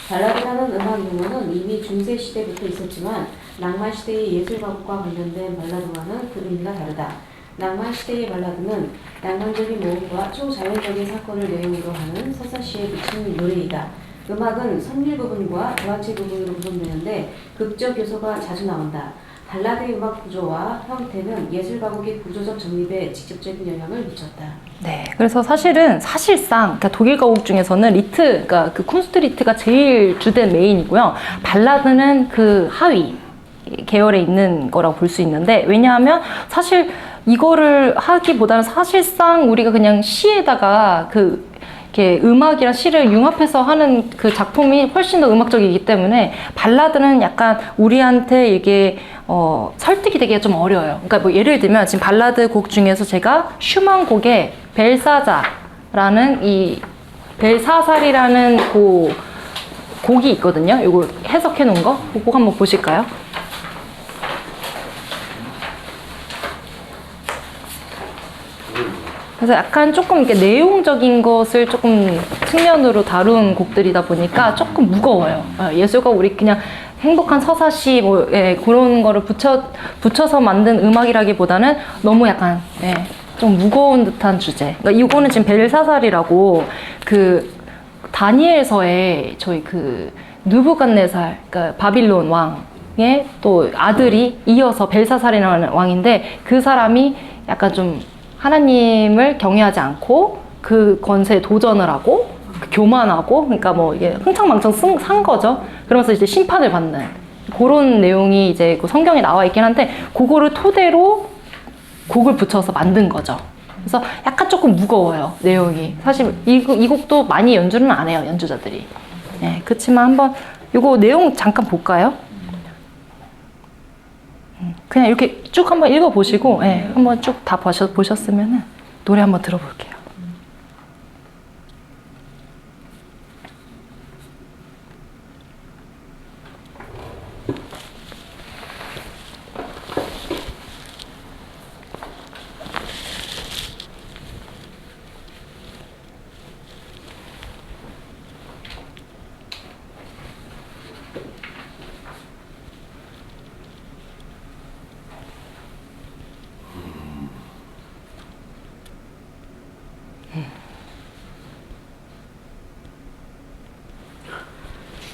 발라드라는 음악 용어는 이미 중세 시대부터 있었지만 낭만 시대의 예술 가곡과 관련된 발라드와는 그 의미가 다르다. 낭만 시대의 발라드는 낭만적인 모험과 초자연적인 사건을 내용으로 하는 서사시에 붙인 노래이다. 음악은 선율 부분과 조화체 부분으로 구성되는데 극적 요소가 자주 나온다. 발라드의 음악 구조와 형태는 예술 가곡의 구조적 정립에 직접적인 영향을 미쳤다. 네, 그래서 사실상 그러니까 독일 가곡 중에서는 리트, 그러니까 그 쿤스트 리트가 제일 주된 메인이고요. 발라드는 그 하위 계열에 있는 거라고 볼 수 있는데 왜냐하면 사실 이거를 하기보다는 사실상 우리가 그냥 시에다가 이렇게 음악이랑 시를 융합해서 하는 그 작품이 훨씬 더 음악적이기 때문에 발라드는 약간 우리한테 이게 설득이 되기가 좀 어려워요. 그러니까 뭐 예를 들면 지금 발라드 곡 중에서 제가 슈만 곡의 벨사자라는 이 벨사살이라는 곡이 있거든요. 이거 해석해 놓은 거. 그 곡 한번 보실까요? 그래서 약간 조금 이렇게 내용적인 것을 조금 측면으로 다룬 곡들이다 보니까 조금 무거워요. 예술가 우리 그냥 행복한 서사시 그런 거를 붙여서 만든 음악이라기보다는 너무 약간 좀 무거운 듯한 주제. 그러니까 이거는 지금 벨사살이라고 그 다니엘서에 저희 그 느부갓네살, 그러니까 바빌론 왕의 또 아들이 이어서 벨사살이라는 왕인데 그 사람이 약간 좀 하나님을 경외하지 않고 그 권세에 도전을 하고 교만하고 그러니까 뭐 이게 흥청망청 산 거죠. 그러면서 이제 심판을 받는 그런 내용이 이제 그 성경에 나와 있긴 한데 그거를 토대로 곡을 붙여서 만든 거죠. 그래서 약간 조금 무거워요, 내용이. 사실 이 곡도 많이 연주는 안 해요, 연주자들이. 네, 그렇지만 한번 이거 내용 잠깐 볼까요? 그냥 이렇게 쭉 한번 읽어보시고 한번 쭉 다 보셨으면 노래 한번 들어볼게요.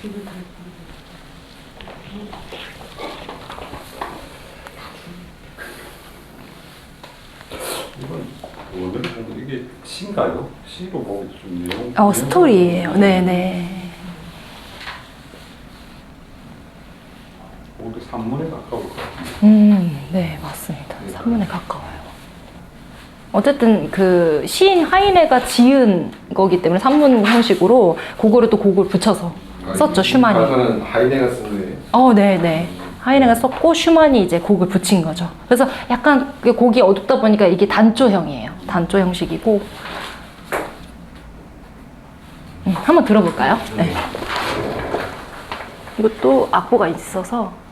이건 원래 보면 이게 시인가요? 시로 보기 좀 내용. 스토리예요. 네네. 모두 산문에 가까울 것 같아요. 네, 맞습니다. 산문에 가까워요. 어쨌든 그 시인 하이네가 지은 거기 때문에 산문 형식으로 그거를 또 곡을 붙여서 썼죠, 슈만이. 가사는 하이네가 쓴 거예요. 네네. 하이네가 썼고 슈만이 이제 곡을 붙인 거죠. 그래서 약간 그 곡이 어둡다 보니까 이게 단조형이에요. 단조 형식이고. 한번 들어볼까요? 네. 이것도 악보가 있어서.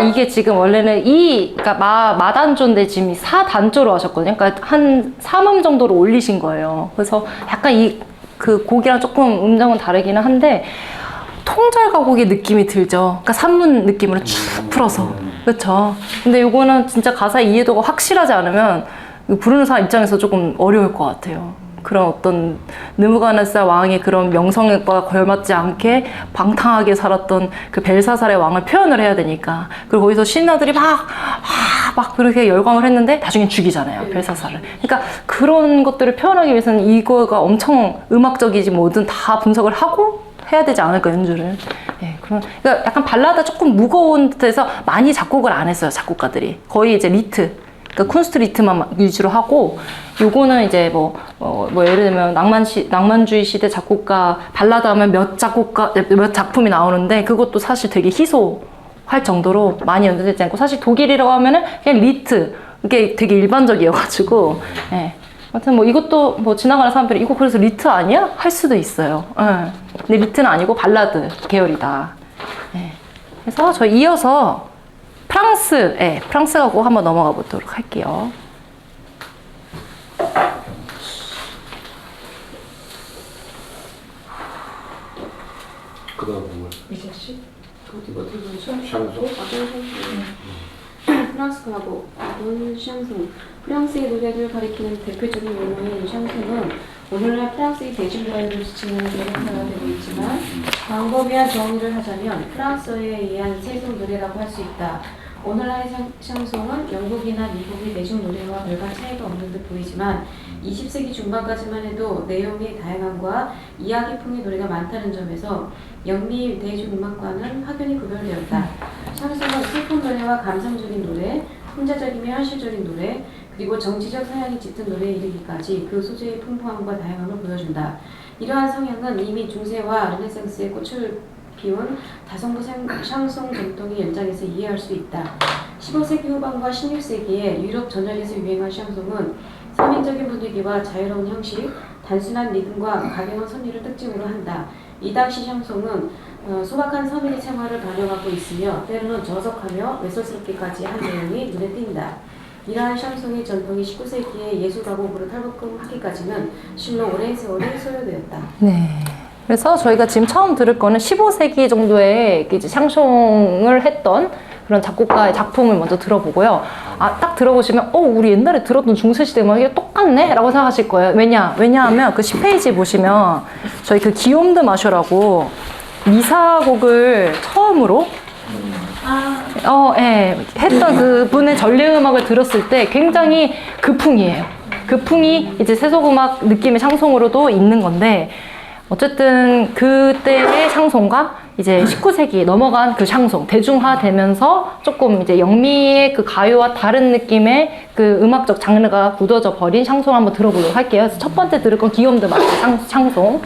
이게 지금 원래는 그러니까 마단조인데 지금 사단조로 하셨거든요. 그러니까 한 3음 정도로 올리신 거예요. 그래서 약간 그 곡이랑 조금 음정은 다르기는 한데 통절 가곡의 느낌이 들죠. 그러니까 산문 느낌으로 쭉 풀어서. 그렇죠. 근데 요거는 진짜 가사 이해도가 확실하지 않으면 부르는 사람 입장에서 조금 어려울 것 같아요. 그런 어떤 느부갓네살 왕의 그런 명성과 걸맞지 않게 방탕하게 살았던 그 벨사살의 왕을 표현을 해야 되니까. 그리고 거기서 신하들이 막 그렇게 열광을 했는데 나중에 죽이잖아요, 벨사살을. 그러니까 그런 것들을 표현하기 위해서는 이거가 엄청 음악적이지 뭐든 다 분석을 하고 해야 되지 않을까, 연주를. 그러니까 약간 발라드 조금 무거운 듯해서 많이 작곡을 안 했어요, 작곡가들이. 거의 이제 리트. 그러니까 쿤스트 리트만 위주로 하고, 요거는 이제 뭐 예를 들면 낭만주의 시대 작곡가 발라드 하면 몇 작품이 나오는데 그것도 사실 되게 희소할 정도로 많이 연주되지 않고, 사실 독일이라고 하면은 그냥 리트, 이게 되게 일반적이어가지고, 아무튼 뭐 이것도 뭐 지나가는 사람들이 이거 그래서 리트 아니야? 할 수도 있어요. 근데 리트는 아니고 발라드 계열이다. 그래서 저 이어서 프랑스 가고 한번 넘어가 보도록 할게요. 그다음 뭐? 이제 씨? 프랑스 가고 샹송. 프랑스의 노래를 가리키는 대표적인 용어인 샹송은 오늘날 프랑스의 대중가요를 지칭하는 노래가가 되고 있지만, 광범위한 정의를 하자면 프랑스어에 의한 세속 노래라고 할 수 있다. 오늘날의 샹송은 영국이나 미국의 대중 노래와 별반 차이가 없는 듯 보이지만 20세기 중반까지만 해도 내용의 다양함과 이야기풍의 노래가 많다는 점에서 영미 대중음악과는 확연히 구별되었다. 샹송은 슬픈 노래와 감성적인 노래, 풍자적이며 현실적인 노래, 그리고 정치적 성향이 짙은 노래에 이르기까지 그 소재의 풍부함과 다양함을 보여준다. 이러한 성향은 이미 중세와 르네상스의 꽃을 피운 다성부 샹송 전통의 연장에서 이해할 수 있다. 15세기 후반과 16세기에 유럽 전역에서 유행한 샹송은 서민적인 분위기와 자유로운 형식, 단순한 리듬과 가벼운 선율을 특징으로 한다. 이 당시 샹송은 소박한 서민의 생활을 반영하고 있으며 때로는 저속하며 외설스럽게까지 한 내용이 눈에 띈다. 이러한 샹송의 전통이 19세기의 예술가곡으로 탈북하기까지는 실로 오랜 세월이 소요되었다. 네. 그래서 저희가 지금 처음 들을 거는 15세기 정도에 이제 샹송을 했던 그런 작곡가의 작품을 먼저 들어보고요. 딱 들어보시면, 우리 옛날에 들었던 중세시대 음악이 똑같네? 라고 생각하실 거예요. 왜냐하면 그 10페이지 보시면 저희 그 기욤 드 마쇼라고 미사곡을 처음으로 했던 그 분의 전래음악을 들었을 때 굉장히 그 풍이에요. 그 풍이 이제 세속음악 느낌의 샹송으로도 있는 건데, 어쨌든 그때의 샹송과 이제 19세기 넘어간 그 샹송, 대중화되면서 조금 이제 영미의 그 가요와 다른 느낌의 그 음악적 장르가 굳어져 버린 샹송 한번 들어보도록 할게요. 그래서 첫 번째 들을 건 기욤 드 마쇼 샹송.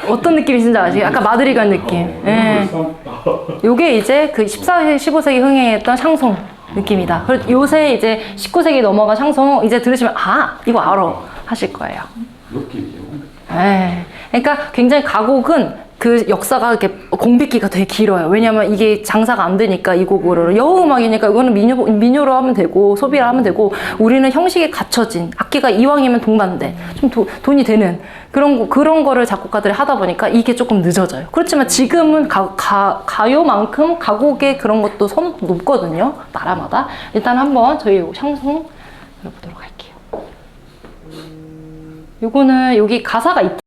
어떤 느낌이신지 아시죠? 아까 마드리갈 느낌. 예. 요게 이제 그 14세기, 15세기 흥행했던 샹송 느낌이다. 그리고 요새 이제 19세기 넘어간 샹송 이제 들으시면 이거 알아 하실 거예요. 느낌이요. 예. 그러니까 굉장히 가곡은 그 역사가 이렇게 공백기가 되게 길어요. 왜냐면 이게 장사가 안 되니까 이 곡으로 여음악이니까 이거는 민요로 하면 되고 소비를 하면 되고 우리는 형식에 갖춰진 악기가 이왕이면 동반돼 좀 돈이 되는 그런 거를 작곡가들이 하다 보니까 이게 조금 늦어져요. 그렇지만 지금은 가요만큼 가곡의 그런 것도 선호도 높거든요. 나라마다. 일단 한번 저희 샹송 들어보도록 할게요. 요거는 여기 가사가 있다.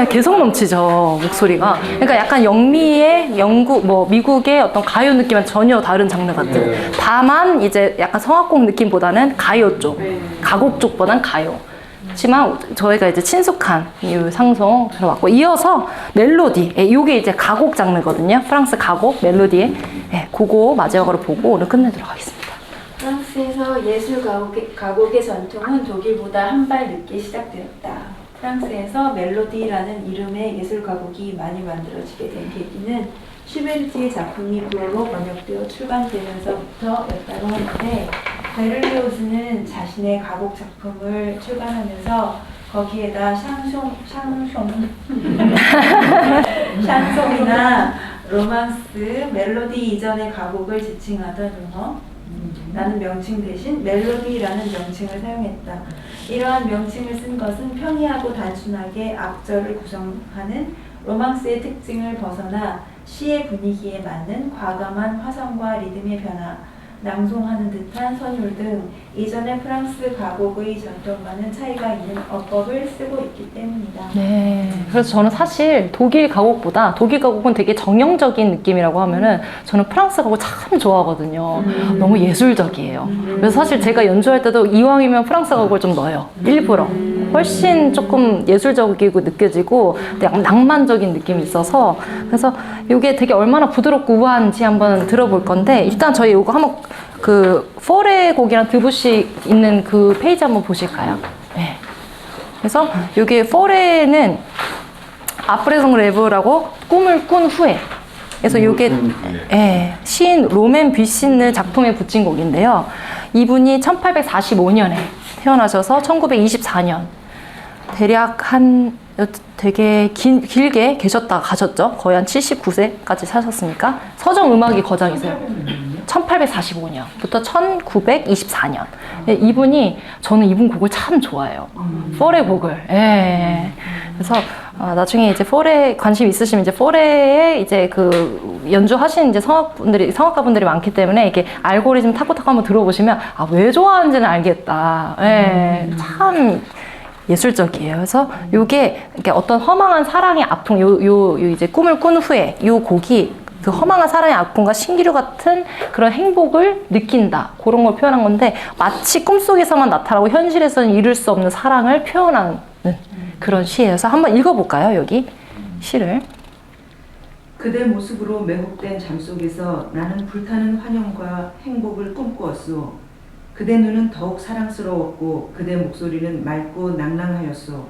개성 넘치죠, 목소리가. 그러니까 약간 영미의 영국, 미국의 어떤 가요 느낌은 전혀 다른 장르 같아요. 네. 다만 이제 약간 성악곡 느낌보다는 가요 쪽, 가곡 쪽보다는 가요. 하지만 저희가 이제 친숙한 이 상송 들어봤고, 이어서 멜로디, 이게 이제 가곡 장르거든요. 프랑스 가곡 멜로디에 그거 마지막으로 보고 오늘 끝내도록 하겠습니다. 프랑스에서 예술 가곡의 전통은 독일보다 한 발 늦게 시작되었다. 프랑스에서 멜로디라는 이름의 예술 가곡이 많이 만들어지게 된 계기는 슈베르트의 작품이 불어로 번역되어 출간되면서부터였다고 하는데, 베를리오즈는 자신의 가곡 작품을 출간하면서 거기에다 샹송이나 로망스, 멜로디 이전의 가곡을 지칭하던 라는 명칭 대신 멜로디라는 명칭을 사용했다. 이러한 명칭을 쓴 것은 평이하고 단순하게 악절을 구성하는 로망스의 특징을 벗어나 시의 분위기에 맞는 과감한 화성과 리듬의 변화, 낭송하는 듯한 선율 등 이전의 프랑스 가곡의 전통과는 차이가 있는 어법을 쓰고 있기 때문이다. 네. 그래서 저는 사실 독일 가곡보다, 독일 가곡은 되게 정형적인 느낌이라고 하면은 저는 프랑스 가곡 참 좋아하거든요. 너무 예술적이에요. 그래서 사실 제가 연주할 때도 이왕이면 프랑스 가곡을 좀 넣어요. 일부러. 훨씬 조금 예술적이고 느껴지고 약간 낭만적인 느낌이 있어서, 그래서 이게 되게 얼마나 부드럽고 우아한지 한번 들어볼 건데, 일단 저희 이거 한번 그 포레 곡이랑 드부시 있는 그 페이지 한번 보실까요? 네. 그래서 여기 포레는 아프레송 레브라고 꿈을 꾼 후에, 그래서 이게 시인 로맨 뷔신느 작품에 붙인 곡인데요. 이분이 1845년에 태어나셔서 1924년 대략 되게 길게 계셨다가 가셨죠. 거의 한 79세까지 사셨으니까. 서정음악이 거장이세요. 1845년부터 1924년. 이분이, 저는 이분 곡을 참 좋아해요. 포레 곡을. 그래서 나중에 이제 포레 관심 있으시면 이제 포레에 이제 그 연주하시는 이제 성악가분들이 많기 때문에 이렇게 알고리즘 타고 한번 들어보시면 왜 좋아하는지는 알겠다. 참 예술적이에요. 그래서 요게 이렇게 어떤 허망한 사랑의 아픔, 요 이제 꿈을 꾼 후에 요 곡이 그 허망한 사랑의 아픔과 신기루 같은 그런 행복을 느낀다. 그런 걸 표현한 건데, 마치 꿈속에서만 나타나고 현실에서는 이룰 수 없는 사랑을 표현하는 그런 시예요. 그래서 한번 읽어볼까요, 여기 시를. 그대 모습으로 매혹된 잠속에서 나는 불타는 환영과 행복을 꿈꾸었소. 그대 눈은 더욱 사랑스러웠고 그대 목소리는 맑고 낭랑하였소.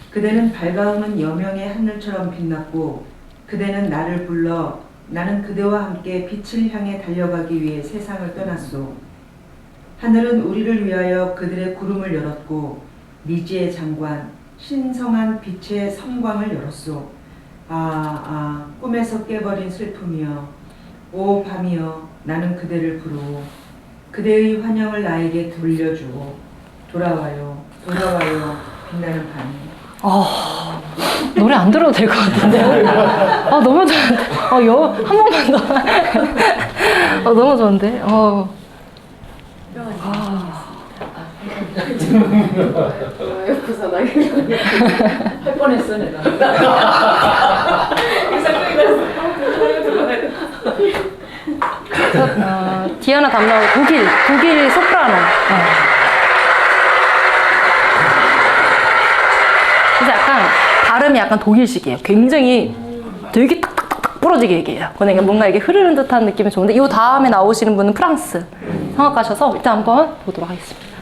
그대는 밝아오는 여명의 하늘처럼 빛났고 그대는 나를 불러 나는 그대와 함께 빛을 향해 달려가기 위해 세상을 떠났소. 하늘은 우리를 위하여 그들의 구름을 열었고 미지의 장관, 신성한 빛의 섬광을 열었소. 꿈에서 깨버린 슬픔이여, 오 밤이여, 나는 그대를 부르오. 그대의 환영을 나에게 돌려주오. 돌아와요, 돌아와요, 빛나는 밤이. 노래 안 들어도 될 것 같은데. 너무 좋은데. 한 번만 더. 너무 좋은데. 옆에서 나게 할 뻔했어 내가. 디아나 담나고 독일 소프라노. 그래서 약간 발음이 약간 독일식이에요. 굉장히 되게 탁탁탁 부러지게 얘기해요. 그러니까 뭔가 이게 흐르는 듯한 느낌이 좋은데, 이 다음에 나오시는 분은 프랑스 성악가셔서 일단 한번 보도록 하겠습니다.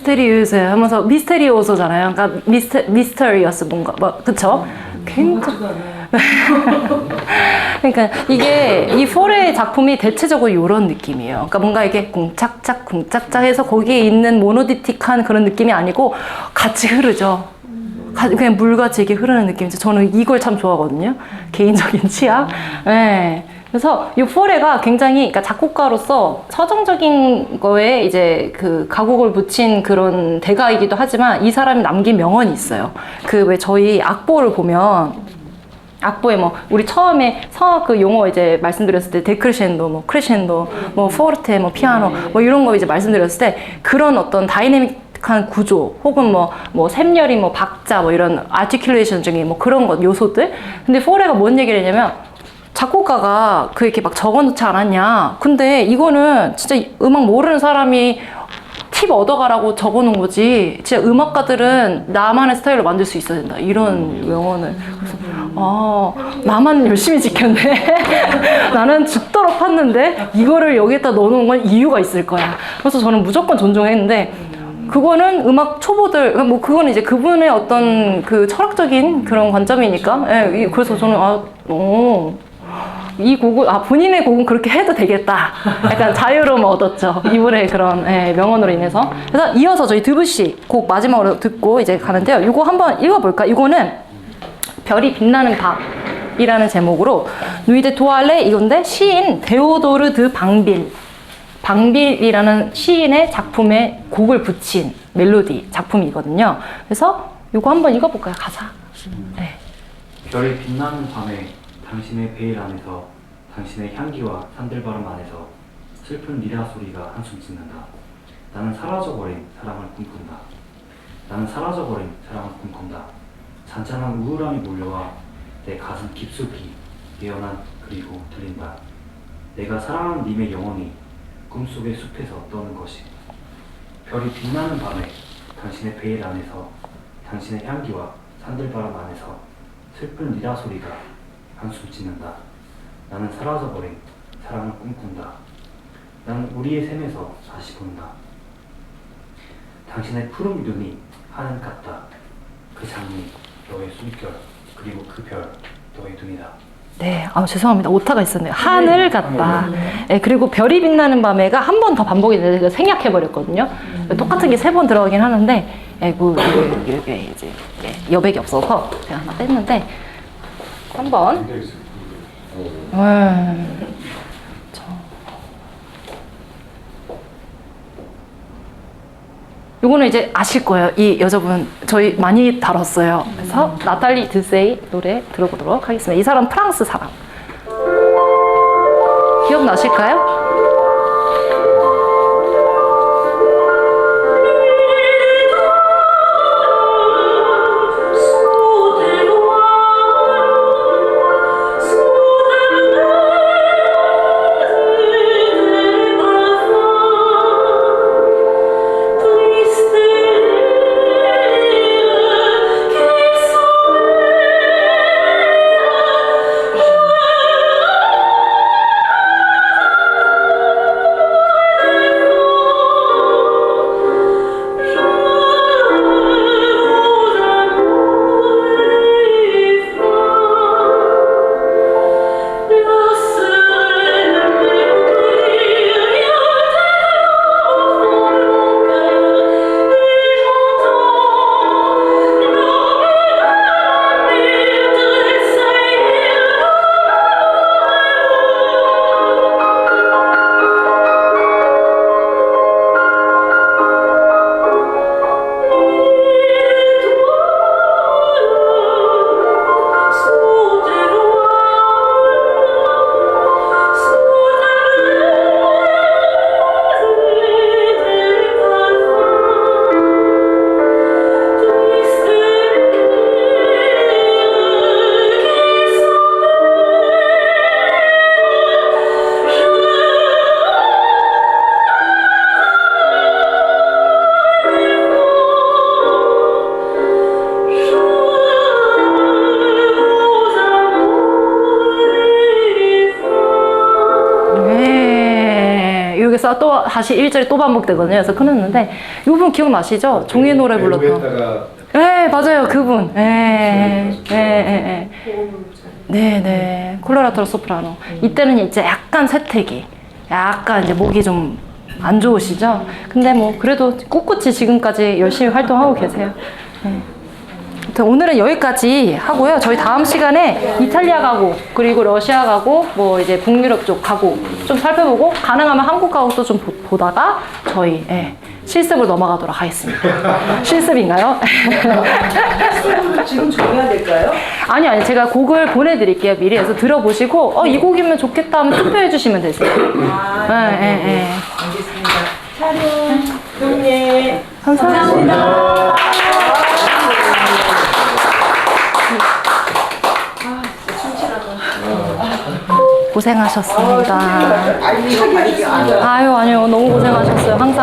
미스테리우스 하면서 미스테리오소잖아요. 그러니까 미스터리어스 뭔가 뭐 그쵸? 굉장히 그러니까 이게 이 포레의 작품이 대체적으로 이런 느낌이에요. 그러니까 뭔가 이게 쿵짝짝 쿵짝짝 해서 거기에 있는 모노디틱한 그런 느낌이 아니고 같이 흐르죠. 그냥 물같이 이렇게 흐르는 느낌이죠. 저는 이걸 참 좋아하거든요. 개인적인 취향. 네. 그래서 이 포레가 굉장히, 그러니까 작곡가로서 서정적인 거에 이제 그 가곡을 붙인 그런 대가이기도 하지만 이 사람이 남긴 명언이 있어요. 그 왜 저희 악보를 보면 악보에 뭐 우리 처음에 성악 그 용어 이제 말씀드렸을 때 데크레셴도 뭐 크레셴도 뭐 포르테 뭐 피아노 뭐 이런 거 이제 말씀드렸을 때 그런 어떤 다이내믹한 구조 혹은 뭐 샘열이 뭐 박자 뭐 이런 아티큘레이션 중에 뭐 그런 것 요소들. 근데 포레가 뭔 얘기를 했냐면 작곡가가 그 이렇게 막 적어놓지 않았냐. 근데 이거는 진짜 음악 모르는 사람이 팁 얻어가라고 적어놓은 거지. 진짜 음악가들은 나만의 스타일로 만들 수 있어야 된다. 이런 명언을. 그래서 나만 열심히 지켰네. 나는 죽도록 팠는데 이거를 여기에다 넣어놓은 건 이유가 있을 거야. 그래서 저는 무조건 존중했는데 그거는 음악 초보들, 뭐 그거는 이제 그분의 어떤 그 철학적인 그런 관점이니까. 예, 그래서 저는 이 곡은 본인의 곡은 그렇게 해도 되겠다. 약간 자유로움 얻었죠. 이분의 그런 명언으로 인해서. 그래서 이어서 저희 드뷔시 곡 마지막으로 듣고 이제 가는데요. 이거 한번 읽어볼까? 이거는 별이 빛나는 밤이라는 제목으로 누이데 토알레 이건데 시인 데오도르 드 방빌이라는 시인의 작품에 곡을 붙인 멜로디 작품이거든요. 그래서 이거 한번 읽어볼까요? 가사. 네. 별이 빛나는 밤에 당신의 베일 안에서 당신의 향기와 산들바람 안에서 슬픈 미라 소리가 한숨 짓는다. 나는 사라져버린 사랑을 꿈꾼다. 나는 사라져버린 사랑을 꿈꾼다. 잔잔한 우울함이 몰려와 내 가슴 깊숙이 깨어난 그리고 들린다. 내가 사랑하는 님의 영혼이 꿈속의 숲에서 떠는 것이. 별이 빛나는 밤에 당신의 베일 안에서 당신의 향기와 산들바람 안에서 슬픈 미라 소리가 한숨 짓는다. 나는 사라져버린 사랑을 꿈꾼다. 나는 우리의 샘에서 다시 본다. 당신의 푸른 눈이 하늘 같다. 그 장미 너의 숨결 그리고 그 별 너의 눈이다. 네, 죄송합니다. 오타가 있었네요. 하늘 같다. 네, 그리고 별이 빛나는 밤에가 한 번 더 반복이 되는데 생략해버렸거든요. 똑같은 게 3번 들어가긴 하는데, 이게 이제 여백이 없어서 제가 하나 뺐는데, 한번. 요거는 이제 아실 거예요. 이 여자분 저희 많이 다뤘어요. 그래서 나탈리 드세이 노래 들어보도록 하겠습니다. 이 사람 프랑스 사람. 기억나실까요? 그래서 또 다시 1절이 또 반복되거든요. 그래서 끊었는데 이분 기억나시죠? 종이 노래 불렀던. 외국에다가 네, 맞아요. 그분. 네, 네, 네. 콜로라토 소프라노. 이때는 이제 약간 쇠퇴기. 약간 이제 목이 좀 안 좋으시죠? 근데 뭐 그래도 꿋꿋이 지금까지 열심히 활동하고 계세요. 네. 아무튼 오늘은 여기까지 하고요. 저희 다음 시간에 이탈리아 가곡, 그리고 러시아 가곡, 뭐 이제 북유럽 쪽 가곡 좀 살펴보고 가능하면 한국 가곡도 좀 보다가 저희 실습으로 넘어가도록 하겠습니다. 실습인가요? 지금 정해야 될까요? 아니 제가 곡을 보내드릴게요. 미리 해서 들어보시고 이 곡이면 좋겠다 하면 투표해 주시면 되세요. 알겠습니다. 촬영 종례. 감사합니다. 고생하셨습니다. 아유, 아유, 아니요. 너무 고생하셨어요. 항상